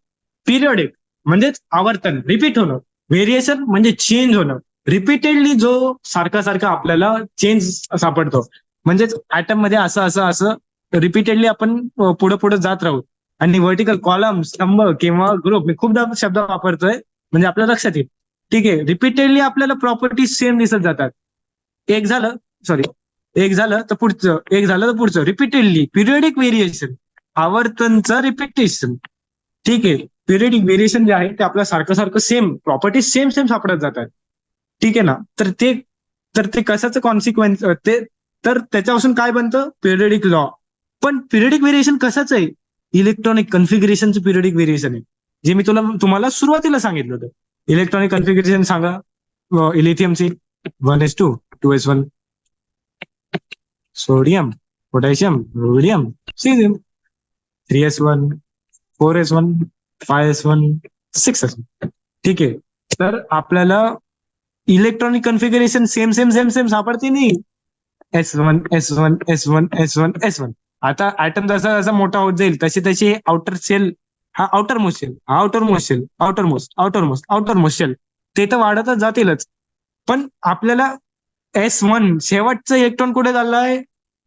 Periodic म्हणजेच आवर्तन, रिपीट होणं. व्हेरिएशन म्हणजे चेंज होणं. रिपीटेडली जो सारखा सारखा आपल्याला चेंज सापडतो, म्हणजेच ऍटम मध्ये असं असं असं रिपीटेडली आपण पुढे पुढे जात राहू. आणि व्हर्टिकल कॉलम, स्तंभ किंवा ग्रुप, मी खूपदा शब्द वापरतोय म्हणजे आपल्या लक्षात येईल. ठीक आहे. रिपीटेडली आपल्याला प्रॉपर्टीज सेम दिसत जातात. एक झालं, सॉरी, एक झालं तर पुढचं, एक झालं तर पुढचं, रिपीटेडली. पिरियडिक व्हेरिएशन, आवर्तनचं रिपीटेशन. ठीक आहे. पिरियडिक व्हेरिएशन जे आहे ते आपल्या सारखं सारखं सेम प्रॉपर्टीज सेम सेम सापडत जातात. ठीक आहे ना. तर ते कशाचं कॉन्सिक्वेन्स, तर त्याच्यापासून काय बनतं, पिरियडिक लॉ. पण पिरियडिक व्हेरिएशन कशाचं आहे, इलेक्ट्रॉनिक कन्फिगरेशनचं पिरियडिक व्हेरिएशन आहे, जे मी तुम्हाला सुरुवातीला सांगितलं होतं. इलेक्ट्रॉनिक कन्फिगरेशन सांगा लिथियमची. 1s2, 2s1, sodium, potassium, rhodium, psyllium, 3s1, 4s1, 5s1, 6s1. ठीक आहे. तर आपल्याला electronic configuration same same same same सापडते नाही. S1, S1, S1, S1, S1. आता ऍटम जसा जसा मोठा होत जाईल तसे तसे आउटर सेल, हा आउटर मोस्ट शेल, हा outermost shell, outermost, outermost, outermost shell, ते तर वाढतच जातीलच. पण आपल्याला S1 शेवटचं इलेक्ट्रॉन कुठे चाललाय?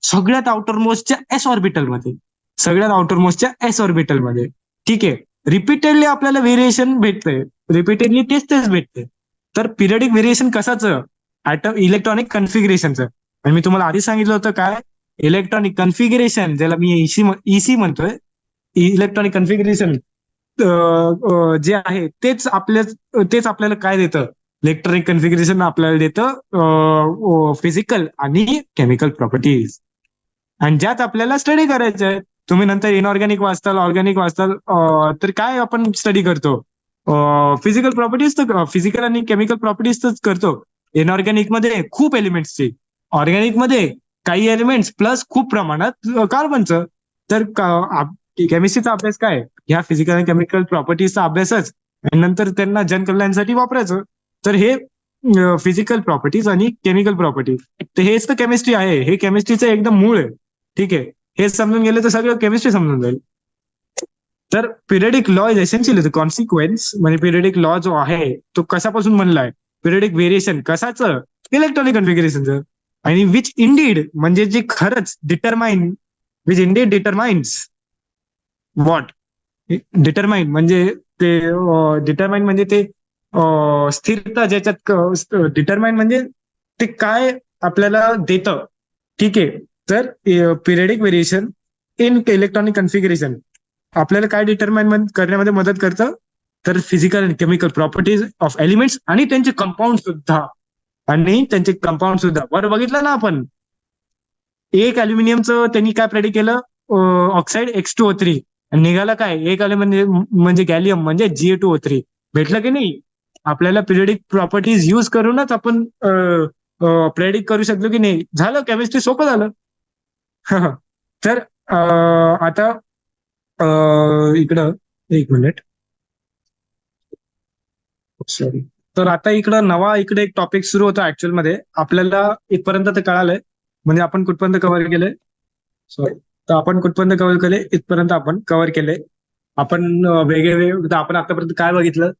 सगळ्यात आउटर मोस्टच्या एस ऑर्बिटल मध्ये, सगळ्यात आउटर मोस्टच्या एस ऑर्बिटल मध्ये. ठीक आहे. रिपीटेडली आपल्याला व्हेरिएशन भेटतंय, रिपीटेडली तेच तेच भेटते. तर पिरियडिक व्हेरिएशन कशाचं? ऍटम इलेक्ट्रॉनिक कन्फिगरेशनचं. आणि मी तुम्हाला आधी सांगितलं होतं काय, इलेक्ट्रॉनिक कन्फिगरेशन, ज्याला मी इसी म्हणतोय, इलेक्ट्रॉनिक कन्फिगरेशन जे आहे तेच आपल्याला काय देतं? इलेक्ट्रॉनिक कन्फिगरेशन आपल्याला देतं फिजिकल आणि केमिकल प्रॉपर्टीज, आणि ज्यात आपल्याला स्टडी करायचं आहे. तुम्ही नंतर इनऑर्गॅनिक वाचताल, ऑर्गॅनिक वाचताल, तर काय आपण स्टडी करतो? फिजिकल प्रॉपर्टीज, तर फिजिकल आणि केमिकल प्रॉपर्टीज तर करतो. इनऑर्गॅनिक मध्ये खूप एलिमेंट्सची, ऑर्गॅनिक मध्ये काही एलिमेंट्स प्लस खूप प्रमाणात कार्बनचं. तर केमिस्ट्रीचा अभ्यास काय? ह्या फिजिकल आणि केमिकल प्रॉपर्टीजचा अभ्यासच, आणि नंतर त्यांना जनकल्याणासाठी वापरायचं. तर हे फिजिकल प्रॉपर्टीज आणि केमिकल प्रॉपर्टीज, तर हेच तर केमिस्ट्री आहे. हे केमिस्ट्रीचं एकदम मूळ आहे. ठीक आहे. हे समजून गेलं तर सगळं केमिस्ट्री समजून जाईल. तर periodic law is essential consequence, म्हणजे पिरियडिक लॉ जो आहे तो कशापासून बनलाय? पिरियडिक व्हेरिएशन कशाचं? इलेक्ट्रॉनिक कन्फिगरेशनचं. आणि विच इंडीड म्हणजे जे खरंच which Indeed determines what, determine म्हणजे ते डिटरमाइन म्हणजे ते स्थिरता ज्याच्यात, डिटरमाइन म्हणजे ते काय आपल्याला देतं. ठीक आहे. तर periodic variation in electronic configuration आपल्याला काय डिटरमाइन करण्यामध्ये मदत करतं? तर फिजिकल आणि केमिकल प्रॉपर्टीज ऑफ एलिमेंट्स आणि त्यांचे कंपाऊंड सुद्धा, बरं बघितलं ना आपण, एक अल्युमिनियमचं त्यांनी काय प्रेडिक्ट केलं? ऑक्साईड X2O3, आणि निघाला काय? एक अल्युमिनियम म्हणजे गॅलियम म्हणजे Ga2O3. भेटलं की नाही? आपल्याला पिरियडिक प्रॉपर्टीज युज करूनच आपण प्रेडिक्ट करू शकलो की नाही? झालं, केमिस्ट्री सोपं झालं. तर आता इकडं एक मिनिट, सॉरी. तर आता इकडे एक टॉपिक सुरू होता ऍक्च्युअल मध्ये. आपल्याला इथपर्यंत तर कळालंय, म्हणजे आपण कुठपर्यंत कव्हर केलंय, सॉरी, तर आपण कुठपर्यंत कव्हर केले? इथपर्यंत आपण कव्हर केले. आपण वेगवेगळे, तर आपण आतापर्यंत काय बघितलं?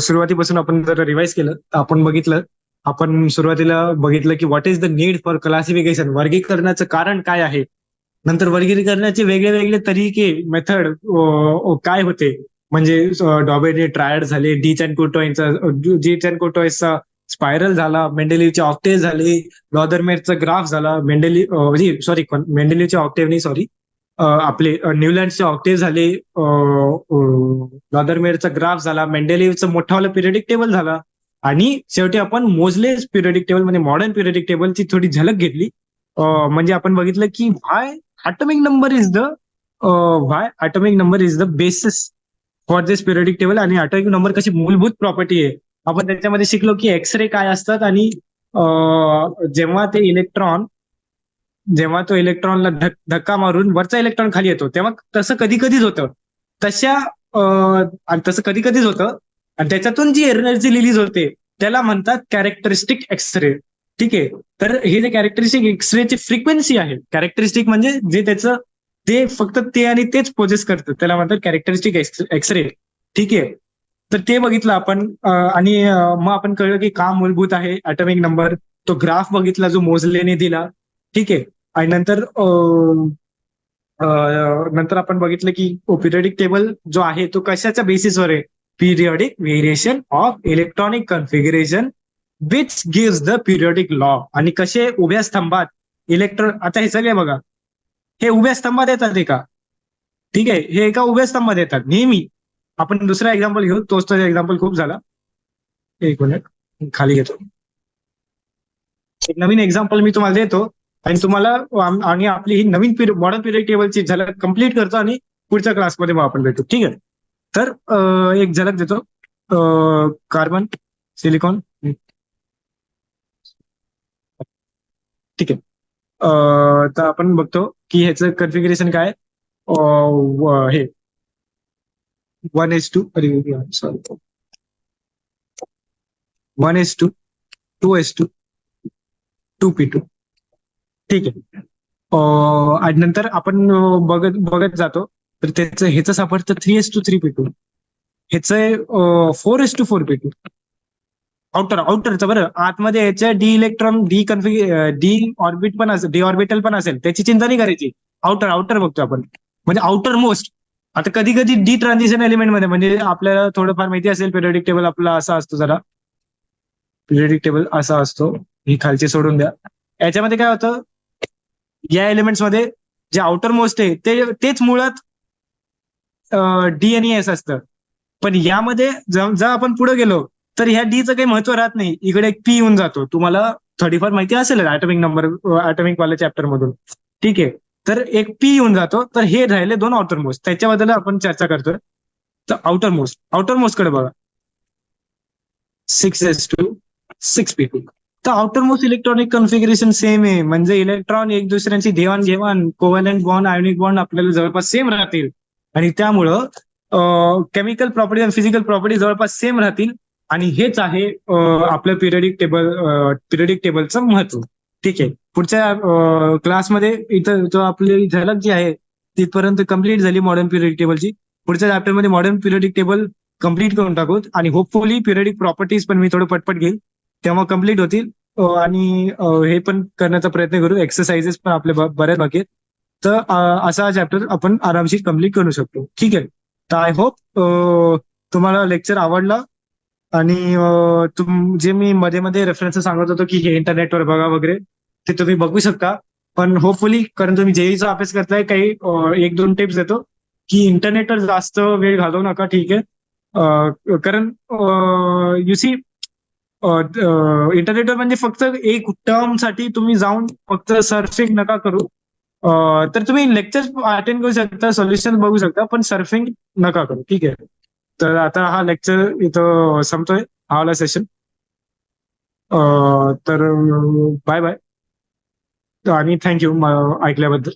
सुरुवातीपासून आपण जर रिवाइज केलं तर आपण बघितलं, आपण सुरुवातीला बघितलं की what is the need for classification, वर्गीकरणाचं कारण काय आहे. नंतर वर्गीकरणाचे वेगळे वेगळे तरीके, मेथड काय होते, म्हणजे डॉबेने ट्रायड झाले, डी अँड स्पायरल झाला, मेंडेलिव्हचे ऑक्टेव्ह झाले, लॉदरमेरचा ग्राफ झाला, मेंडेलिव्हचे ऑक्टेव्ह नाही, सॉरी, आपले न्यूलँडचे ऑक्टेव्ह झाले, लॉदरमेरचा ग्राफ झाला, मेंडेलिव्हचं मोठावाला पिरियडिक टेबल झाला, आणि शेवटी आपण मोजलेस पिरियडिक टेबल म्हणजे मॉडर्न पिरियडिक टेबलची थोडी झलक घेतली. म्हणजे आपण बघितलं की atomic number is the why atomic number is the basis for this periodic table, आणि atomic number कशी मूलभूत प्रॉपर्टी आहे. आपण त्याच्यामध्ये शिकलो की एक्सरे काय असतात, आणि जेव्हा तो इलेक्ट्रॉनला धक्का मारून वरचा इलेक्ट्रॉन खाली येतो, तेव्हा तसं कधी कधीच होतं. तसं कधी कधीच होतं, आणि त्याच्यातून जी एनर्जी रिलीज होते त्याला म्हणतात कॅरेक्टरिस्टिक एक्सरे. ठीक आहे. तर हे जे कॅरेक्टरिस्टिक एक्सरेची फ्रिक्वेन्सी आहे, कॅरेक्टरिस्टिक म्हणजे जे त्याचं, ते फक्त ते आणि तेच पोजेस करतं, त्याला म्हणतात कॅरेक्टरिस्टिक एक्सरे. ठीक आहे. तर ते बघितलं आपण, आणि मग आपण कळलं की का मूलभूत आहे ॲटॉमिक नंबर. तो ग्राफ बघितला जो मोजलेने दिला. ठीक आहे. आणि नंतर आपण बघितलं की पिरियडिक टेबल जो आहे तो कशाच्या बेसिसवर आहे? Periodic variation of electronic configuration which gives the periodic law. आणि कसे उभ्या स्तंभात इलेक्ट्रॉन, आता हे सगळे बघा, हे उभ्या स्तंभात येतात एका. ठीक आहे. हे एका उभ्या स्तंभात येतात नेहमी. आपण दुसरा एक्झाम्पल घेऊ, तोच तर एक्झाम्पल खूप झाला. एक मिनिट खाली घेतो. एक नवीन एक्झाम्पल मी तुम्हाला देतो, आणि तुम्हाला आणि आपली ही नवीन मॉडर्न पिरियड टेबलची झलक कम्प्लीट करतो, आणि पुढच्या क्लासमध्ये मग आपण भेटू. ठीक आहे. तर एक झलक देतो. कार्बन, सिलिकॉन, ठीक आहे. तर आपण बघतो की ह्याचं कन्फिगरेशन काय. हे 1:2, अरे सॉरी, 1:2, 2:2 ठीक आहे. आणि नंतर आपण बघत बघत जातो, तर त्याचं ह्याचं सापडतं 3:3 ह्याचं 4:4. आउटरचं बरं, आतमध्ये याच्या डी इलेक्ट्रॉन डी ऑर्बिट पण असेल, डी ऑर्बिटल पण असेल, त्याची चिंता नाही करायची. आउटर बघतो आपण, म्हणजे आउटर मोस्ट. आता कधी कधी डी ट्रान्झिशन एलिमेंट मध्ये, म्हणजे आपल्याला थोडंफार माहिती असेल पिरियडिक टेबल आपला असा असतो, जरा पिरियडिक टेबल असा असतो. ही खालची सोडून द्या. याच्यामध्ये काय होतं, या एलिमेंट्स मध्ये जे आउटर मोस्ट आहे तेच मुळात डी आणि एस असतं. पण यामध्ये जर आपण पुढे गेलो तर ह्या डीचं काही महत्व राहत नाही. इकडे एक पी येऊन जातो, तुम्हाला थोडीफार माहिती असेल ॲटॉमिक नंबर, ॲटॉमिक वाल्या चॅप्टर मधून. ठीक आहे. तर एक पी येऊन जातो, तर हे राहिले दोन आउटर मोस्ट, त्याच्याबद्दल आपण चर्चा करतोय. तर आउटर मोस्ट कडे बघा, 6:6p2. तर outer most electronic configuration same आहे, म्हणजे इलेक्ट्रॉन एक दुसऱ्यांची देवाणघेवाण, कोव्हॅलंट बॉन्ड, आयोनिक बॉन्ड आपल्याला जवळपास सेम राहतील. आणि त्यामुळं केमिकल प्रॉपर्टी आणि फिजिकल प्रॉपर्टी जवळपास सेम राहतील. आणि हेच आहे आपलं पिरियडिक टेबलचं महत्व. ठीक आहे. पुढच्या क्लासमध्ये इथं जो आपली झलक जी आहे तिथपर्यंत कम्प्लीट झाली मॉडर्न पिरियडिक टेबलची. पुढच्या चॅप्टरमध्ये मॉडर्न पिरियडिक टेबल कम्प्लीट करून टाकू, आणि होपफुली पिरियडिक प्रॉपर्टीज पण मी थोडं पटपट घेईल, तेव्हा कम्प्लीट होतील. आणि हे पण करण्याचा प्रयत्न करू, एक्सरसाइजेस पण आपले बऱ्याच बाकी आहेत. तर असा चॅप्टर आपण आरामशीर कम्प्लीट करू शकतो. ठीक आहे. तर आय होप तुम्हाला लेक्चर आवडला. आणि जे मी मध्ये मध्ये रेफरन्स सांगत होतो की हे इंटरनेटवर बघा वगैरे, ते तुम्ही बघू शकता. पण होपफुली, कारण तुम्ही जेईचा अभ्यास करताय, काही 1-2 टिप्स देतो की इंटरनेटवर जास्त वेळ घालवू नका. ठीक आहे. कारण यु सी इंटरनेटवर म्हणजे फक्त एक टर्म साठी तुम्ही जाऊन फक्त सर्फिंग नका करू. तर तुम्ही लेक्चर अटेंड करू शकता, सोल्युशन बघू शकता, पण सर्फिंग नका करू. ठीक आहे. तर आता हा लेक्चर इथं संपतोय, हा वाला सेशन. तर बाय बाय, आणि थँक्यू ऐकल्याबद्दल.